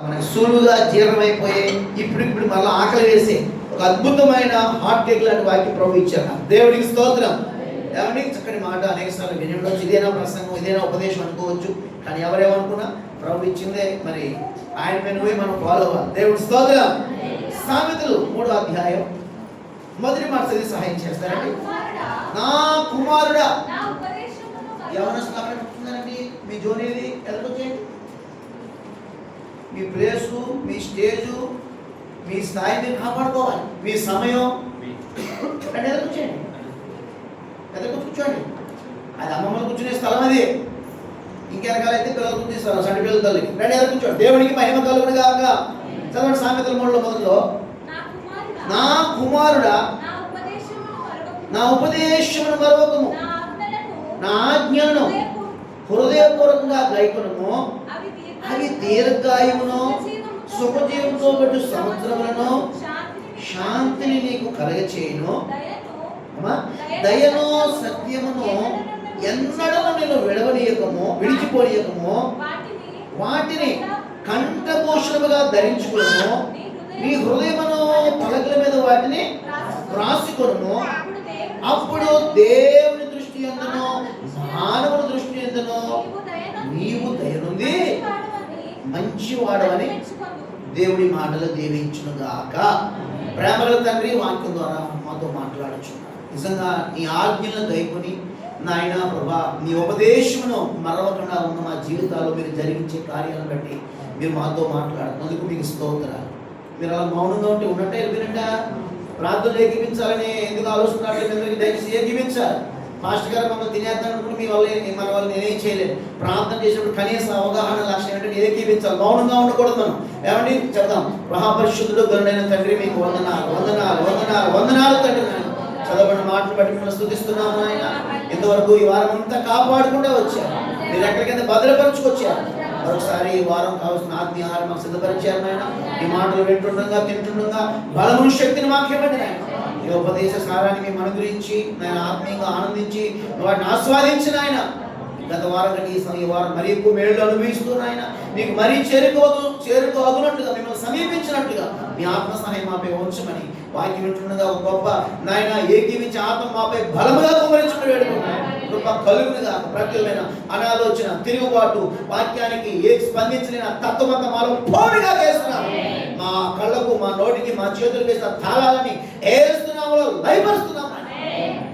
మనకి సులువుగా జీర్ణమైపోయే ఇప్పుడు మళ్ళీ ఆకలి వేసే ఒక అద్భుతమైన హాట్ కేక్ లాంటి వాక్యం ప్రభు ఇచ్చారు. దేవుడికి స్తోత్రం. ఏమండి, చక్కని మాట అనేకసార్లు విని ఉండొచ్చు. ఇదేనా ప్రసంగం, ఇదేనా ఉపదేశం అనుకోవచ్చు. కానీ ఎవరేమనుకున్నా ప్రభు ఇచ్చిందే మరి ఆయన పైన మనం ఫాలో అవ్వాలి. దేవుడి స్తోత్రం. సామెతలు 3వ అధ్యాయం మొదటి మాట చదివి సహాయం చేస్తారండి. నా కుమారుడా, యవనస్తులు అక్కడ కూర్చున్నారండి. మీ జోన్ ఏది? ఎదకొచ్చేయండి. మీ ప్లేసు, మీ స్టేజు, మీ స్థాయిని కాపాడుకోవాలి. మీ సమయం అంటే ఎదకొచ్చేయండి. కూర్చోండి. అది అమ్మమ్మలు కూర్చునే స్థలం. అది ఇంకెనకాలైతే పిల్లలు కూర్చునే సంటి పిల్లల తల్లికి రెండు ఎదురు కూర్చోండి. దేవునికి మహిమ కలుగును గాక. చదవండి సామెతల 3లో మొదట్లో, నా కుమారుడా నా ఉపదేశమును మరవకుము, నా ఆజ్ఞలను హృదయపూర్వకంగా గైకొనుము. అవి దీర్ఘాయువును సుఖజీవంతో పాటు సంవత్సరములను శాంతిని నీకు కలగచేయును. దయను సత్యమును ఎన్నడూ నేను విడిచిపోనీయకము. వాటిని కంఠభూషణముగా ధరించుకును. నీ హృదయమును పలకల మీద వాటిని రాసుకొను. అప్పుడు దేవుని దృష్టి యందును మానవుని దృష్టి యందును నీవు దయనుంది మంచివాడవని దేవుడి మాటలు దీవించును గాక. ప్రేమల తండ్రి, వాక్యం ద్వారా మాతో మాట్లాడుచున్నాడు. నిజంగా నీ ఆజ్ఞలను గైకొని నాయన ప్రభా, నీ ఉపదేశమును మరవకుండా ఉన్న మా జీవితాల్లో మీరు జరిగించే కార్యాలను బట్టి మీరు మాతో మాట్లాడుతున్నందుకు మీకు స్తోత్రాలు. మీరు అలా మౌనంగా ఉంటే ఉన్నట్టే వెళ్ళిపోయినట్ట ప్రార్థనలు ఏకీపించాలని ఎందుకు ఆలోచన దయచేసి ఏకీపించాలి. మాస్టర్ గారు మమ్మల్ని తినేద్దాం మన వల్ల నేనేం చేయలేదు. ప్రార్థన చేసినప్పుడు కనీస అవగాహన లక్ష్యం ఏంటంటే ఏకీపించాలి. మౌనంగా ఉండకూడదు. మనం ఏమండి చెప్తాం, మహాపరిశుద్ధుడు గరుడైన తండ్రి మీకు వందనాలు వందనాలు వందనాలు వందనాలు తండ్రి. చదవబడిన మాటలు బట్టి మిమ్మల్ని స్తుతిస్తున్నాము ఆయన. ఇంతవరకు ఈ వారం అంతా కాపాడుకుంటూ వచ్చారు. మీరు ఎక్కడికైనా భద్రపరచుకొచ్చారు. మరొకసారి ఈ వారం కావాల్సిన ఆత్మీయ ఆహారం మాకు సిద్ధపరిచారు ఆయన. ఈ మాటలు వింటుండగా తింటుండగా బలమును శక్తిని మాకు ఇవ్వండి ఆయన. ఈ ఉపదేశ సారాన్ని మేము అనుగ్రహించి నేను ఆత్మీయంగా ఆనందించి వాటిని ఆస్వాదించిన ఆయన. గత వారం కంటే ఈ వారం మరీ ఎక్కువ మేళ్ళు అనుభవిస్తున్న ఆయన. మీకు మరీ చేరుకోగనట్టుగా మిమ్మల్ని సమీపించినట్టుగా మీ ఆత్మ సహాయం మాపై ఉంచమని వాక్యం వింటుండగా ఒక గొప్ప నాయన ఏకీవించి ఆత్మ మాపై బలముగా కుమరించుకుని వేడుకుంటున్నాను. కృప కలుగునుగా. ప్రత్యేకమైన అనాలోచన, తిరుగుబాటు, వాక్యానికి స్పందించలేని తత్వమంతా మాలో పోటుగా వేస్తున్నాము. మా కళ్ళకు, మా నోటికి, మా చేతులకు వేసిన తాళాలని ఏస్తున్నాము, లయపరుస్తున్నాము.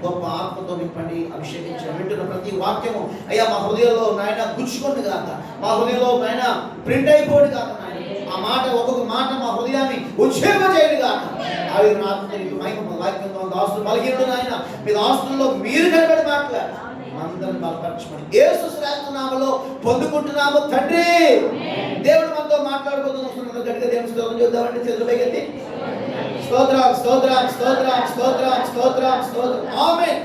గొప్ప ఆత్మతో నింపండి, అభిషేకించండి. వింటున్న ప్రతి వాక్యము అయ్యా మా హృదయంలో నాయన గుచ్చుకోండి కాక, మా హృదయంలో నాయన ప్రింట్ అయిపోండి కాక. ఆ మాట, ఒక్కొక్క మాట మా హృదయాన్ని ఉచ్ఛేదించేయండి కాక. ఆ విధంగా ఆత్మతో మహిమ వాక్యంతో దాస్తులు బలహీనుడు నాయన, మీ దాస్తుల్లో మీరు కనబడి మాట్లాడారు. అందరిని బలపరచమని యేసు శ్రేష్ఠ నామములో పొందుకుంటున్నాము తండ్రి. దేవుడు మనతో మాట్లాడుకుంటున్నాడు. గట్టిగా దేవుని స్తోత్రం చూద్దామండి. చేతులు పైకెత్తి స్తోత్రం స్తోత్రం స్తోత్రం స్తోత్రం స్తోత్రం స్తోత్రం. ఆమేన్.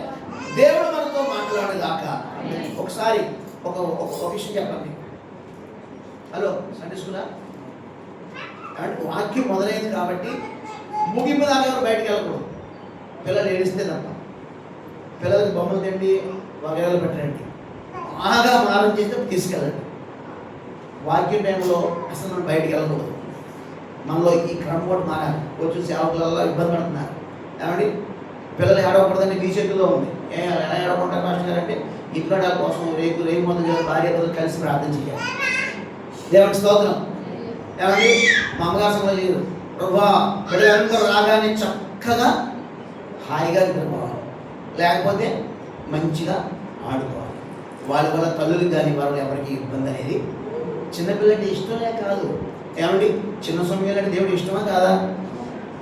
దేవుడు మనతో మాట్లాడేదాకా ఒకసారి ఒక విషయం చెప్పండి. హలో సండే స్కూలా అంటే వాక్యం మొదలైంది కాబట్టి ముగింపు దాకా ఎవరు బయటకు వెళ్ళకూడదు. పిల్లలు ఏడిస్తే తప్ప. పిల్లలకి బొమ్మలు తిండి వగైరాలు పెట్టండి. బాగా మారం చేస్తే తీసుకెళ్ళండి. వాక్యం టైంలో అసలు మనం బయటకు వెళ్ళకూడదు. మనలో ఈ క్రమం కూడా మారాలి. కొంచెం సేవకులలో ఇబ్బంది పడుతున్నారు. ఏమండి, పిల్లలు ఏడవకూడదని మీ చేతుల్లో ఉంది. ఎలా ఏడవకుంటారు మాస్టర్ గారు అంటే ఇంట్లో కోసం రేపు మొదలు భార్య బదులు కలిసి ప్రార్థన చేయాలి. దేవుని స్తోత్రం. ఏమండి, మా అమ్మగారు సమయం లేదు. ప్రభా, పిల్లలందరూ రాగానే చక్కగా హాయిగా నిద్రపోవాలి, లేకపోతే మంచిగా ఆడుకోవాలి. వాళ్ళ వల్ల తల్లులకు కానీ వాళ్ళు ఎవరికి ఇబ్బంది అనేది. చిన్నపిల్లలకి ఇష్టమే కాదు. ఏమండి, చిన్న సమయంలో అంటే దేవుడు ఇష్టమా కాదా?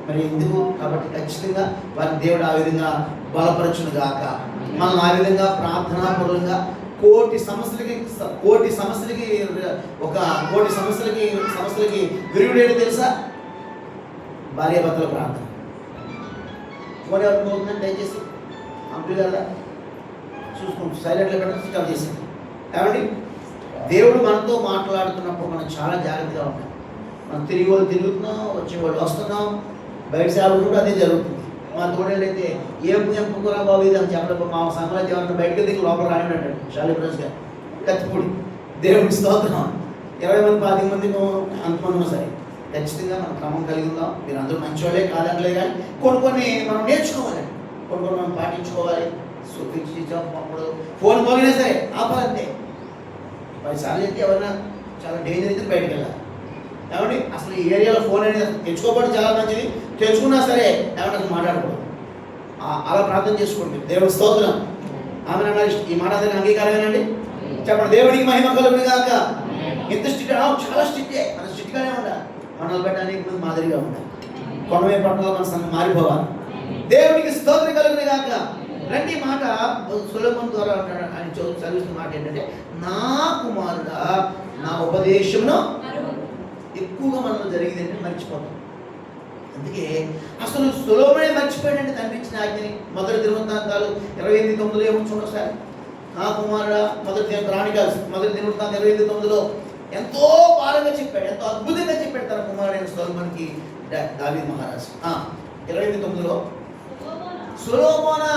మరి ఎందుకు? కాబట్టి ఖచ్చితంగా వారి దేవుడు ఆ విధంగా బలపరచును గాక. మనం ఆ విధంగా ప్రార్థనాపూర్వకంగా కోటి సమస్యలకి విరుగుడేది తెలుసా? భార్యాభర్తల ప్రార్థన. ఫోన్ ఎవరికి పోతుందని దయచేసి అంకుల్ కదా చూసుకుంటూ సైలెంట్లో పెట్టడం స్టాప్ చేశాను. ఏమండి, దేవుడు మనతో మాట్లాడుతున్నప్పుడు మనం చాలా జాగ్రత్తగా ఉంటాం. మనం తిరుగుతున్నాం, వచ్చేవాళ్ళు వస్తున్నాం, బయట సేవలు కూడా అదే జరుగుతుంది. మా తోడేళ్ళు అయితే ఎంపుకురా బాబు ఇది అని చెప్పడం. మా సంఘాలు ఏమన్నా బయటకు దిగి లోపల రాని అంటాడు షాలి ప్రజ గారు కత్తిపూడి. దేవుడి స్తోత్రం. 20 మంది 25 మంది అంతమంది సరే ఖచ్చితంగా మనం క్రమం కలిగి ఉందాం. మీరు అందరూ మంచివాళ్ళే కాదనలే, కానీ కొన్ని మనం నేర్చుకోవాలి, కొన్ని మనం పాటించుకోవాలి. అప్పుడు ఫోన్ పోగినా సరే ఆపాలంతే. 10 సార్లు అయితే ఎవరైనా చాలా డేంజర్ అయితే బయటకు వెళ్ళాలి. ఏమండి అసలు ఈ ఏరియాలో ఫోన్ అనేది తెచ్చుకోకపోవడం చాలా మంచిది, తెచ్చుకున్నా సరే ఏమంటే అసలు మాట్లాడకూడదు. అలా ప్రార్థన చేసుకోండి. దేవుడి స్తోత్రం. ఆమె అన్నారు ఈ మాట అందరికీ అంగీకారమేనండి. చెప్పండి దేవుడికి మహిమ కలుగును గాక. ఎంత స్ట్రిక్ట్ చాలా స్ట్రిక్టే, మన స్ట్రిక్ట్గానే ఉండాలి. మనల్ని పెట్టడానికి మాదిరిగా ఉండాలి. కొనవే పట్టణంలో మన సంఘం మారిపోవాలి. దేవుడికి స్తోత్రం కలుగును గాక. రండి మాట సొలొమోను ద్వారా అంటాడు, ఆయన చదివిస్తున్న మాట ఏంటంటే, నా కుమారుడా నా ఉపదేశమును ఎక్కువగా మనలో జరిగిందంటే మర్చిపోతాం. అందుకే అసలు సొలొమోనే మర్చిపోయాడంటే తండ్రి ఇచ్చిన ఆజ్ఞని. మొదటి దినవృత్తాంతాలు 28:9 ఏమో చూడండి ఒకసారి. నా కుమారుడా మొదటి రాణికాలు మొదటి దినవృత్తాంతం 28:9లో ఎంతో బాగా చెప్పాడు, ఎంతో అద్భుతంగా చెప్పాడు తన కుమారుడైన సొలొమోనుకి దావీదు మహారాజు. 28:9లో సొలొమోనా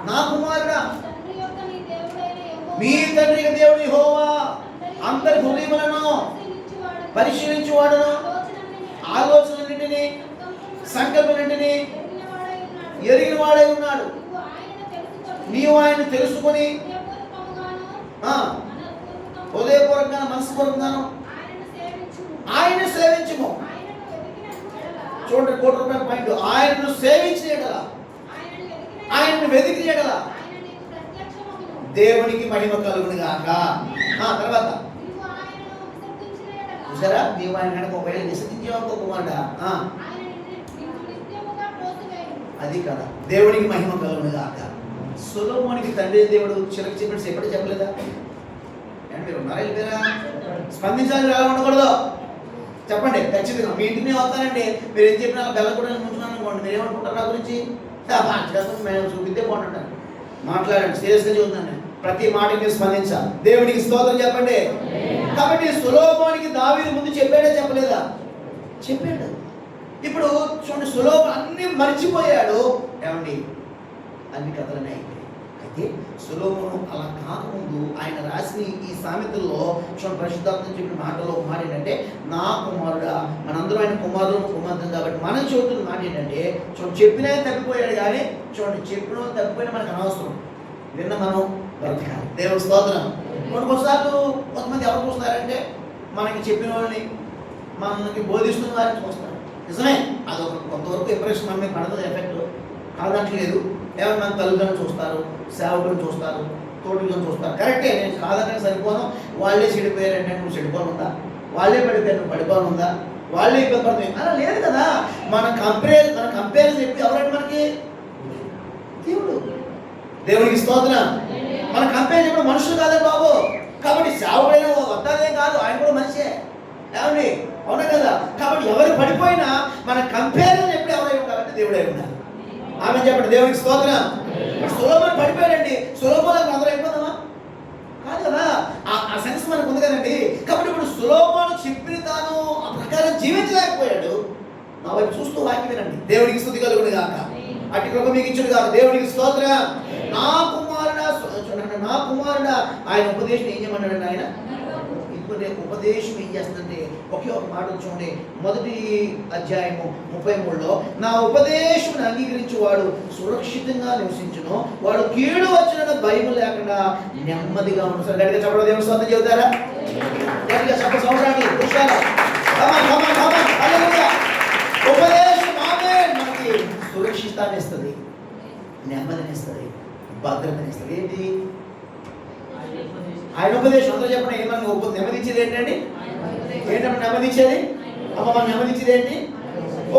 నా కుమారుడా మీ తండ్రి దేవుడు యెహోవా అందరి హృదయములను పరిశీలించువాడును, ఆలోచనలన్నింటినీ సంకల్పన్నింటినీ ఎరిగిన వాడై ఉన్నాడు. నీవు ఆయన తెలుసుకొని హృదయపూర్వకంగా మనస్ఫూర్తిగాను ఆయన సేవించుము. చూడండి ₹1 పాయింట్. ఆయనను సేవించిన ఎడల, ఆయనను వెతికిన ఎడల దేవునికి మహిమ కలుగును గాక. తర్వాత చూసారా, నీవు ఆయన కనుక ఒకవేళ విసర్జించేవనుకో కుమారుడా, అది కదా దేవునికి మహిమ కలుగును గాక. సొలొమోనుకి తండ్రి దేవుడు చిలక చెప్పి ఎప్పుడు చెప్పలేదా? అంటే మీరు ఉన్నారా వెళ్ళిపోయారా? స్పందించాలని ఎలా ఉండకూడదు చెప్పండి. ఖచ్చితంగా మీ ఇంటికి నేను వస్తానండి, మీరు ఏం చెప్పినా బెల్లం కూడా ముంచున్నాను అనుకోండి, మీరు ఏమనుకుంటారు నా గురించి? మేము చూపిద్దే బాగుంటాను. మాట్లాడండి, సీరియస్గా చూస్తున్నాను. ప్రతి మాటకి స్పందించాలి. దేవునికి స్తోత్రం చెప్పండి. కాబట్టి సొలొమోనుకి దావీదు ముందు చెప్పాడా చెప్పలేదా? చెప్పాడు. ఇప్పుడు చూడండి, సొలొమోను అన్ని మర్చిపోయాడు. ఏమండి అన్ని కథలనే అయిపోయాయి. అయితే సొలొమోను అలా కాకముందు ఆయన రాసిన ఈ సామెతల్లో చూడండి, పరిశుద్ధాత్మ చెప్పిన మాటలో మాట ఏంటంటే, నా కుమారుడా. మనందరూ ఆయన కుమారుడు కాబట్టి మనం చెబుతున్న మాట ఏంటంటే, చూడండి చెప్పినా తప్పిపోయాడు, కానీ చూడండి చెప్పిన తప్పిపోయినా మనకు అనవసరం, విన్న మనం బ్రతకాలి. దేవుడి స్తోత్రం. కొన్నిసార్లు కొంతమంది ఎవరు చూస్తారంటే, మనకి చెప్పిన వాళ్ళని మనకి బోధిస్తున్న వారిని చూస్తారు. నిజమే, అదొక కొంతవరకు ఇంప్రెషన్ మన మీద పడుతుంది, ఎఫెక్ట్ కాదట్లేదు. ఏమన్నా మన తల్లిదండ్రులు చూస్తారు, సేవకులను చూస్తారు, తోటిలను చూస్తారు. కరెక్టే, నేను కాదంటే సరిపోను. వాళ్ళే చెడిపోయారంటే నువ్వు చెడిపోనుందా? వాళ్ళే పడిపోయారు నువ్వు పడిపోనుందా? వాళ్ళే ఇబ్బంది పడుతుంది అలా లేదు కదా. మన కంపేర్ చెప్పి ఎవరంటే మనకి దేవుడు. దేవుడికి స్తోత్రం. మన కంపేర్ చెప్పిన మనుషులు కాదండి బాబు. కాబట్టి సేవకుడైన వద్దాదే కాదు, ఆయన కూడా మనిషే. ఏమండి అవునా కదా? కాబట్టి ఎవరు పడిపోయినా మన కంపేర్ ఎప్పుడు ఎవరై ఉండాలంటే దేవుడై ఉండాలి. ఆమె చెప్పండి. దేవుడికి స్తోత్రం. సొలొమోను పడిపోయాడండి, సొలొమోను అందరూ అయిపోదామా? కాదు కదా. ఆ సెన్స్ మనకు ఉంది కదండి. కాబట్టి ఇప్పుడు సొలొమోను చెప్పిన తాను ఆ ప్రకారం జీవించలేకపోయాడు. నా వైపు చూస్తూ వాక్యం వినండి. దేవుడికి స్తుతి కలుగును గాక. అట్టి కృప మీకు ఇచ్చును గాక. దేవుడికి స్తోత్రం. నా కుమారుడా చూడండి, నా కుమారుడా. ఆయన ఉపదేశం ఏం చేయమన్నాడండి? ఆయన ఉపదేశం ఏం చేస్తుందంటే ఒకే ఒక మాట చూడండి, మొదటి అధ్యాయము 33లో, నా ఉపదేశం అంగీకరించి వాడు సురక్షితంగా నివసించును, వాడు కీడు వచ్చిన భయం లేకుండా నెమ్మదిగా ఉంటాడు. గట్టిగా చెప్పడం దేవుని స్తోత్రం చెబుతారా? గట్టిగా చెప్ప సంవత్సరాన్ని ఉపదేశం మనకి సురక్షితాన్ని ఇస్తుంది, నెమ్మదిని ఇస్తుంది, భద్రతని ఇస్తుంది. ఏంటి ఆయన ఉపదేశం? అందరూ చెప్పండి. ఏమన్నా నెమ్మదించేది ఏంటండి? ఏంటమ్మా నెమ్మదించేది? అమ్మ మనం నెమ్మదించేది ఏంటి?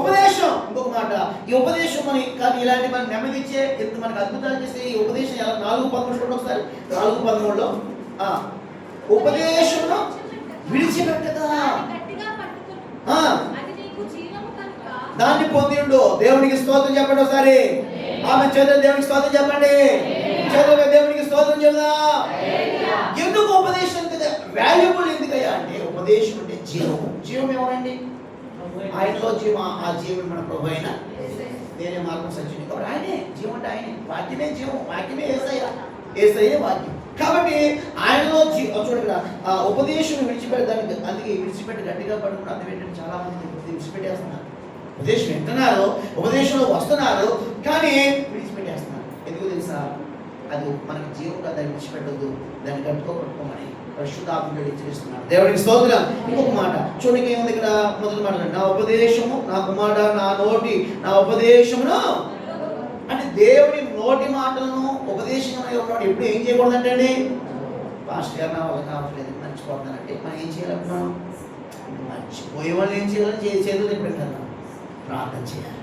ఉపదేశం. ఇంకొక మాట, ఈ ఉపదేశం మనకి కానీ ఇలాంటి మనం నెమ్మదించే ఎంత మనకు అద్భుతాలు చేస్తే ఈ ఉపదేశం ఎలా 4:13 ఒకసారి 4:13లో ఉపదేశంలో విడిచిపెట్టదా దాన్ని పొందిండు. దేవునికి స్తోత్రం చెప్పండి ఒకసారి. ఆమె చేతులు దేవునికి స్తోత్రం చెప్పండి. చేతులు దేవునికి స్తోత్రం చెబుదా. ఎందుకు ఉపదేశం వాల్యుబుల్ ఎందుకయ్యా అంటే, ఉపదేశం అంటే జీవం. జీవం ఎవరండి? ఆయనలో జీవం. ఆ జీవుడు మన ప్రభు అయిన నేనే మార్గం సత్యం. కాబట్టి ఆయనే జీవం అంటే ఆయనే. వాక్యమే జీవం, వాక్యమే యేసయ్య, యేసయ్యే వాక్యం. కాబట్టి ఆయనలో చూడండి ఉపదేశం విడిచిపెట్టడానికి, అందుకే విడిచిపెట్టి గట్టిగా పడుకుని అర్థం ఏంటంటే చాలా మంది విడిచిపెట్టేస్తున్నారు. ఉపదేశం వింటున్నారు, ఉపదేశంలో వస్తున్నారు, కానీ విడిచిపెట్టేస్తున్నారు. ఎందుకు తెలుసా? అది మనకి జీవం కాదు, దాన్ని విడిచిపెట్టద్దు, దాన్ని పట్టుకోమని పరిశుద్ధాత్మ హెచ్చరిస్తున్నాడు. దేవుడికి స్తోత్రం. ఇంకొక మాట చూడండి, ఏముంది ఇక్కడ? మొదటి మాట, నా ఉపదేశము నా కుమార నా ఉపదేశమును, అంటే దేవుడి నోటి మాటలను ఉపదేశంగా ఉన్నాడు. ఎప్పుడు ఏం చేయకూడదంటే అండి, పాస్టర్ గారు నా వల్ల కావట్లేదు, మర్చిపోతున్నానంటే మనం ఏం చేయాలనుకున్నాం? మర్చిపోయే వాళ్ళు ఏం చేయాలని చేతులు ఎప్పుడు ప్రార్థన చేయాలి.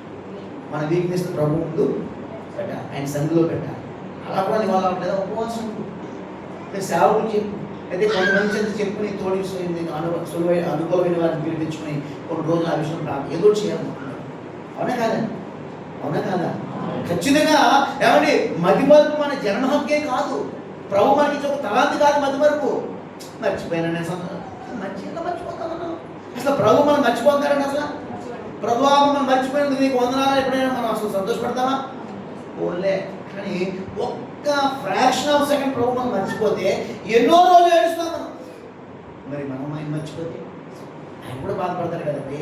మన వీక్నెస్ ప్రభు ముందు పెట్టాలి, ఆయన సన్నిధిలో పెట్టాలి. అలా కూడా ఇవాళ అవ్వట్లేదు, ఉపవాసం సేవకులు చెప్పు, అయితే కొంతమంది చేత చెప్పుకుని తోడి అనుకూలమైన వారిని పిలిపించుకుని కొన్ని రోజులు ఆ విషయం ప్రార్థన ఏదో చేయాలనుకుంటున్నాడు. అవునా కాదా? అవునా కాదా? ఖచ్చితంగా. ఏమండి, మతిమరుపు మన జన్మ హక్కే కాదు, ప్రభు మనకి ఒక తలాంతి కాదు. మతిమరుపు మర్చిపోయినా మర్చిపోతామన్నా, అసలు ప్రభు మనం మర్చిపోతారని, అసలు ప్రభు మనం మర్చిపోయినందుకు నీకు వందనాలు ఎప్పుడైనా మనం అసలు సంతోషపడతామా? ఓన్లే. కానీ ఒక్క ఫ్రాక్షన్ ఆఫ్ సెకండ్ ప్రభు మనం మర్చిపోతే ఎన్నో రోజులు ఏడుస్తాం మనం. మరి మనం ఆయన మర్చిపోతే ఆయన కూడా బాధపడతారు కదండి.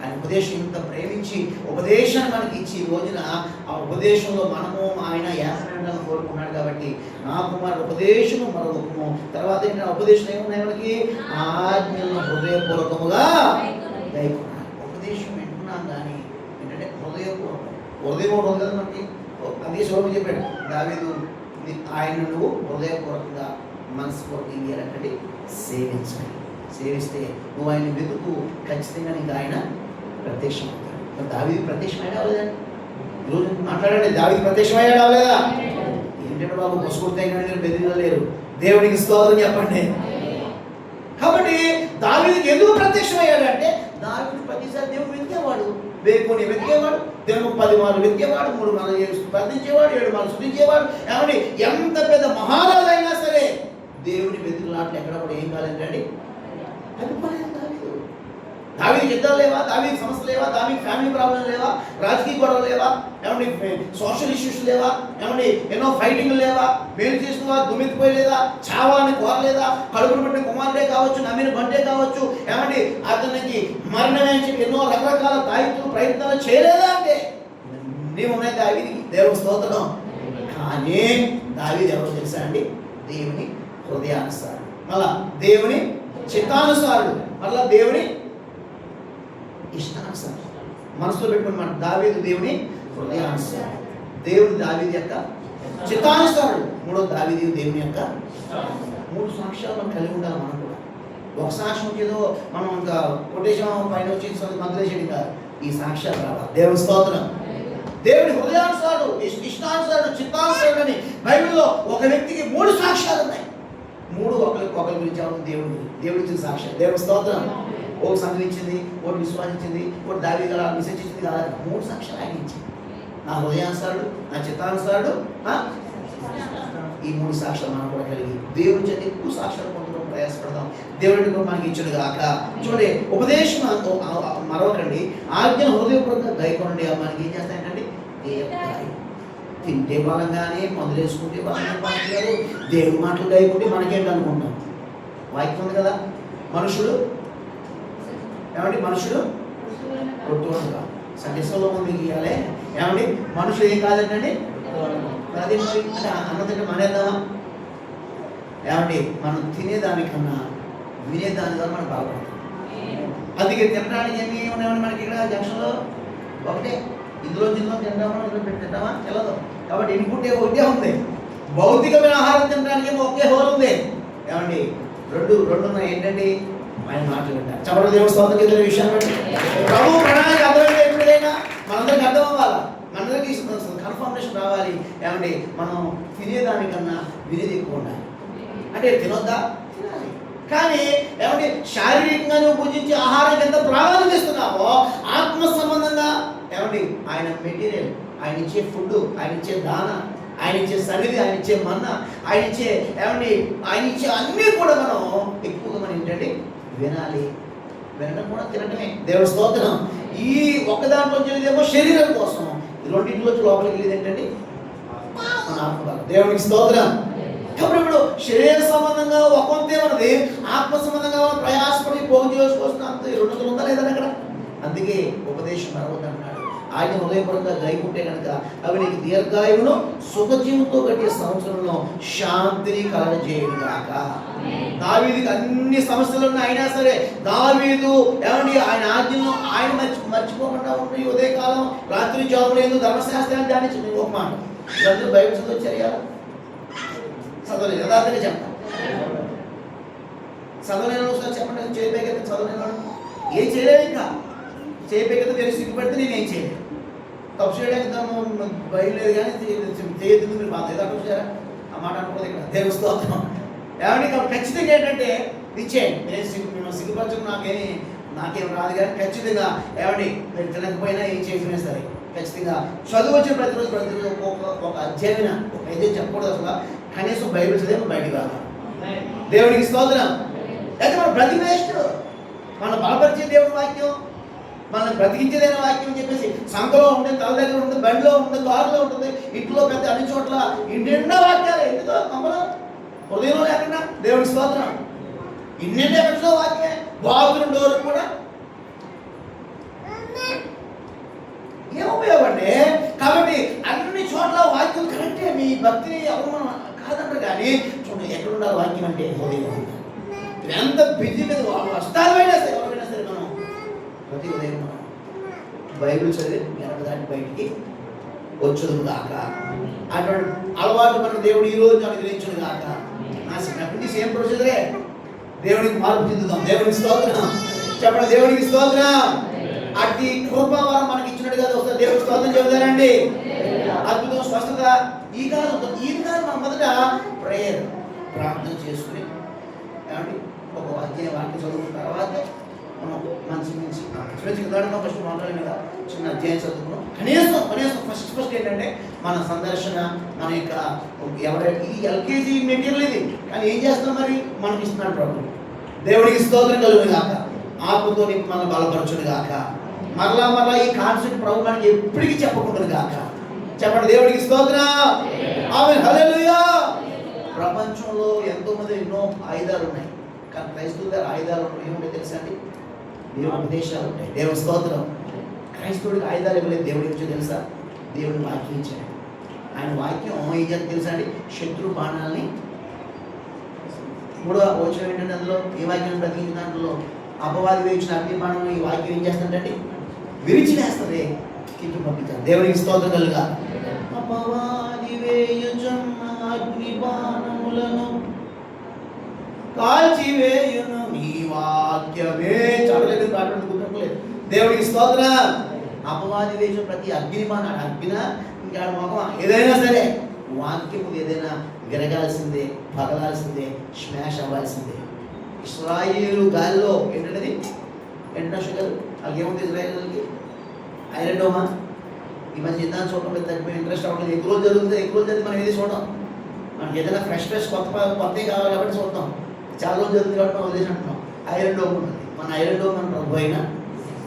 ఆయన ఉపదేశం ఇంత ప్రేమించి ఉపదేశాన్ని మనకి ఇచ్చి ఈ రోజున ఆ ఉపదేశంలో మనము ఆయన ఏర్పడాలని కోరుకున్నాడు. కాబట్టి నా కుమారుడు ఉపదేశము మరొకము, తర్వాత ఏంటంటే ఉపదేశం ఏమున్నాయి మనకి? ఆజ్ఞలను హృదయపూర్వకముగా దయకున్నాను. ఉపదేశం వింటున్నాం కానీ ఏంటంటే హృదయం ఉండదు కదా మనకి. అందుకే శోభ చెప్పాడు దావీదు, ఆయన నువ్వు హృదయపూర్వకంగా మనస్ఫూర్తి ఏం చేయాలంటే సేవించాలి. సేవిస్తే నువ్వు ఆయన వెతుకు, ఖచ్చితంగా నీకు ఆయన ప్రత్యక్షం అవుతాడు. దావీదు ప్రత్యక్షమైనా అవ్వలేదండి. ఈరోజు మాట్లాడండి, దావీదు ప్రత్యక్షమయ్యాడు అవ్వలేదా? ఏంటంటే బాబు పసుకొడితే కానీ బెదిరలేరు. దేవుడికి స్తోత్రం చెప్పండి. కాబట్టి దావీదుకి ఎందుకు ప్రత్యక్షమయ్యాడు అంటే, దావీదు ప్రతిసారి దేవుడు వెతికేవాడు, వేకుని వెతికేవాడు, దినము 10 మార్లు వెతికేవాడు, 3 మార్లు ప్రార్థించేవాడు, 7 మార్లు స్తుతించేవాడు. ఏమండి, ఎంత పెద్ద మహారాజు అయినా సరే దేవుని వెతుకులాట్లు ఎక్కడ కూడా ఏం కాలేదండి. దావీదికి యుద్ధాలు లేవా? దావీదికి సమస్యలు లేవా? దావీదికి ఫ్యామిలీ ప్రాబ్లం లేవా? రాజకీయ గొడవలు లేవా? ఏమండి, సోషల్ ఇష్యూస్ లేవా? ఏమండి, ఎన్నో ఫైటింగ్లు లేవా? మేలు చేసినవా దుమ్మెత్తిపోయలేదా? చావాలని కోరలేదా? కడుపును పెట్టిన కుమారుడే కావచ్చు, నమ్మిన బంటే కావచ్చు, ఏమండి అతనికి మరణమే అని చెప్పి ఎన్నో రకరకాల ప్రయత్నాలు చేయలేదా? అంటే ఇవన్నీ ఉన్నాయి దావీదికి. దేవుని స్తోత్రం. కానీ దావీదు ఎవరో తెలుసా అండి? దేవుని హృదయానుసారుడు, మళ్ళా దేవుని చిత్తానుసారుడు, మళ్ళా దేవుని ఇష్టానుసారుడు. మనసులో పెట్టుకుని మన దావీదు దేవుని హృదయానుసారుడు, దేవుడు దావీదు యొక్క చిత్తానుసారుడు, మూడో దావీదు దేవుని యొక్క 3 సాక్ష్యాలు మనం కలిగి ఉండాలి. మనం కూడా ఒక సాక్ష్యం ఏదో మనం ఇంకా కొటేషన్ పైన వచ్చి మంత్రేసేది కాదు, ఈ సాక్ష్యాలు రావాలి. దేవుని స్తోత్రం. దేవుని హృదయానుసారుడు, ఇష్టానుసారుడు, చిత్తానుసారుడు అని బైబిల్లో ఒక వ్యక్తికి 3 సాక్ష్యాలు ఉన్నాయి. 3 ఒకరి గురించి దేవుడి ఇచ్చిన సాక్ష్యం. దేవుని స్తోత్రం. ఒకటి సంఘించింది, ఒకటి విశ్వాసించింది, ఒకటి దావీదు అలా విశ్వసించింది కాదు, 3 సాక్ష్యాలు ఆయన ఇచ్చింది. నా హృదయానుసారుడు, నా చిత్తానుసారుడు, ఈ 3 సాక్ష్యాలు మనం కూడా కలిగి దేవుడి చేత ఎక్కువ సాక్ష్యాలు పొందడం ప్రయాసపడదాం. దేవుడిని కూడా మనకి ఇచ్చాడు కాక. చూడండి, ఉపదేశం మరొకండి, ఆజ్ఞను హృదయపూర్వకంగా గైకొనండి. మనకి ఏం చేస్తాయంటే తింటే బలంగానే, మందులు వేసుకుంటే బలంగా పనిచేయాలి, దేవుడి మాటలు గైకుంటే మనకేంటి అనుకుంటాం. వాక్యం ఉంది కదా, మనుషుడు కొట్టుకుంటా సందేశంలో ముందు గీయాలి. ఏమండి, మనుషులు ఏం కాదండి, అదే మరి అంటే అన్నదంటే మానేద్దామా? ఏమండి, మనం తినేదానికన్నా వినేదాని ద్వారా మనం బాగుపడతాం. అందుకే తినడానికి ఏమి ఉన్నాయని మనకి ఇక్కడ జంక్షన్లో ఒకటే, ఇందులో తింటామా, ఇందులో పెట్టి తింటామా తెలదు. కాబట్టి ఇన్పుట్ ఒకటే ఉంది, భౌతికమైన ఆహారం తినడానికి ఏమో ఒకే హోల్ ఉంది. ఏమండి, రెండు ఉన్నాయి. ఏంటండి, ఆయన మాటలు వింటారు. చెప్పడం దేవుడు స్తోత్రం చేసిన విషయాన్ని బట్టి ప్రభు ప్రణాళిక అర్థమైతే ఎప్పుడైనా మనందరికి అర్థం అవ్వాలి, మనందరికీ కన్ఫర్మేషన్ రావాలి. ఏమండి, మనం తినేదానికన్నా వినేది ఎక్కువ ఉండాలి. అంటే తినొద్దా? తినాలి. కానీ ఏమంటే శారీరకంగా నువ్వు పూజించే ఆహారానికి ఎంత ప్రాధాన్యత ఇస్తున్నావో, ఆత్మ సంబంధంగా ఏమండి ఆయన మెటీరియల్, ఆయన ఇచ్చే ఫుడ్, ఆయన ఇచ్చే దాన, ఆయన ఇచ్చే సన్నిధి, ఆయన ఇచ్చే మన్న, ఆయన ఇచ్చే ఏమండి ఆయన ఇచ్చే అన్నీ కూడా మనం ఎక్కువగా మనం ఏంటంటే వినాలి. వినడం కూడా తినడమే. దేవుడి స్తోత్రం. ఈ ఒక్క దాంట్లో వెళ్ళేదేమో శరీరం కోసం, రెండింటిలో లోపలికి వెళ్ళేది ఏంటండి మన ఆత్మ. దేవుడికి స్తోత్రం. కాబట్టి ఇప్పుడు శరీర సంబంధంగా ఒక వంతే ఉన్నది, ఆత్మ సంబంధంగా ప్రయాసపడి పోగు చేసుకోవాల్సిన అంత 200 ఉందా లేదని అక్కడ. అందుకే ఉపదేశం మరవద్దు అంటున్నాడు. ఆయన హృదయపరంగా గైకుంటే కనుక అవి నీకు దీర్ఘాయువును సుఖజీవంతో కట్టే సంవత్సరంలో శాంతిని కలగజేయును గాక. దావీదుకి అన్ని సమస్యలు అయినా సరే దావీదు ఏమండి ఆయన ఆజ్ఞను ఆయన మర్చిపోకుండా ఉండి ఉదయకాలం రాత్రి జాములేదు ధర్మశాస్త్రాన్ని ధ్యానించి ఒక మాట. వీళ్ళందరూ బైబిల్ చదివచ్చారు కదా, చదవలేదు యథార్థంగా చెప్తాను. చదవలేని ఒకసారి చెప్పండి, చేయబోయేది చదవలేను ఏం చేయలేదు. ఇంకా చేయబోయేది తెలిసి సిగ్గుపడితే నేను ఏం చేయలేదు. తప్పు చేయడానికి బయలులేదు కానీ చేయదు మీరు బాధ ఏదో చూసారా ఆ మాట అనుకోదు ఇక్కడ తెలుస్తాం ఏమండి. ఖచ్చితంగా ఏంటంటే ఇచ్చేయండి, నేను సిగ్గుపరచడం నాకేం రాదు కానీ ఖచ్చితంగా ఏమండి మీరు తినకపోయినా ఏం చేసినా సరే ఖచ్చితంగా చదువు వచ్చిన ప్రతిరోజు ఒక అధ్యాయన ఒక ఏదైతే చెప్పకూడదు అసలు కనీసం బైబిల్ చదివి బయటికి రాదు. దేవుడికి స్తోత్రం. అయితే మన ప్రతివేస్ట్ మనం బలపరిచే దేవుడి వాక్యం, మనం బ్రతికించేదైన వాక్యం అని చెప్పేసి సంఘంలో ఉంటుంది, తల దగ్గర ఉంటుంది, బండిలో ఉంటుంది, కారులో ఉంటుంది, ఇంట్లో పెద్ద అన్ని చోట్ల ఇంటిండా వాక్యాలు. ఎందుకో మమ్మల్ని హృదయంలో లేకుండా దేవుడికి స్తోత్రం. ఇన్నింటే పెట్టులో వాక్యమే, బాత్రూమ్ డోర్ కూడా ఏం ఉపయోగపడే. కాబట్టి అన్ని చోట్ల వాక్యం కరెక్టే, మీ భక్తిని ఎవరు మనం కాదంటారు కానీ చూడండి ఎక్కడ ఉండాలి వాక్యం అంటే హృదయం. ఎంత బిజీ మీద వస్తారైనా సరే ఎవరైనా సరే మనం ప్రతి ఉదయం మనం బైబిల్ చదివి వెనక దాటి బయటికి వచ్చుదు కాక. అటువంటి అలవాటు మన దేవుడు ఈ రోజు అనుగ్రహించును కాక. నా చిన్నప్పటి సేమ్ ప్రొసీజరే. దేవుడికి మార్పు చెందుదాం. దేవుడికి స్తోత్రం చెప్పండి, దేవుడికి స్తోత్రం. అట్టి కృపావరం మనకి ఇచ్చినట్టు కదా ఒకసారి దేవుడికి స్తోత్రం చెబుతారండి. అద్భుతం, స్వస్థత. ఈ కాదు మన మొదట ప్రేయర్ ప్రార్థన చేసుకుని ఏమండి ఒక వాక్యం చదువుకున్న తర్వాత మనం మంచి ఫస్ట్ మాట్లాడే మీద చిన్న అధ్యాయం చదువుకున్నాం. కనీసం ఫస్ట్ ఏంటంటే మన సందర్శన, మన యొక్క ఎవరైతే ఈ ఎల్కేజీ మెటీరియల్ ఇది కానీ ఏం చేస్తున్నాం మరి మనకి ఇస్తున్నాడు ప్రభు. దేవుడికి స్తోత్రం కలుగును గాక. ఆత్మతో మనం బలపరచును గాక. మరలా ఈ కాన్సెప్ట్ ప్రభు మనకి ఎప్పటికీ చెప్పకుండా గాక. చెప్పండి, దేవుడికి స్తోత్రం. ఆమేన్, హల్లెలూయా. ప్రపంచంలో ఎంతో మంది ఎన్నో ఆయుధాలు ఉన్నాయి కానీ క్రైస్తవుల దగ్గర ఆయుధాలు ఏముంటాయి తెలుసా అండి? దేవుని ఉపదేశాలు ఉంటాయి. దేవుని స్తోత్రం. క్రైస్తవుడికి ఆయుధాలు ఇవ్వలేదు. దేవుడి గురించి తెలుసా? దేవుడిని వాక్యం ఇచ్చాడు. ఆయన వాక్యం ఏం చేయాలి తెలుసా అండి? శత్రు బాణాలని మూడో వచ్చిన ఏంటంటే అందులో ఈ వాక్యం బ్రతికించిన దాంట్లో అపవాది వేయించిన అగ్ని బాణం ఈ వాక్యం ఏం చేస్తుందంటే విరిచి వేస్తుంది, కింద పంపించాలి. దేవునికి స్తోత్రం కలుగా. అపవాది వేయుచున్న అగ్ని బాణములను కాల్చివేయును నీ వాక్యమే. చదవలేదు, గుర్తులేదు. దేవుడికి స్తోత్రం. అపవాది వేసిన ప్రతి అగ్నిమాన అగ్గిన ఇంకా మొహం ఏదైనా సరే వాక్యము ఏదైనా విరగాల్సిందే, పగలాల్సిందే, స్మాష్ అవ్వాల్సిందే. ఇశ్రాయేలు గాలిలో ఏంటంటే ఇంటర్నేషనల్ వాళ్ళకి ఏముంది ఇజ్రాయేల్కి ఐరన్ డోమా. ఈ మధ్య యుద్ధాన్ని చూడటం పెద్ద ఇంట్రెస్ట్ అవ్వలేదు. ఎక్కువ రోజు జరుగుతుంది మనం ఏది చూడడం. మనకి ఏదైనా ఫ్రెష్ కొత్తవి కావాలి కాబట్టి చూడటం. చాలా రోజు జరుగుతుంది కాబట్టి మనం వదిలేసి అంటున్నాం. ఐరన్ డోమ్ ఉంటుంది. మన ఐరన్ డోమ్ మన ప్రభు అయినా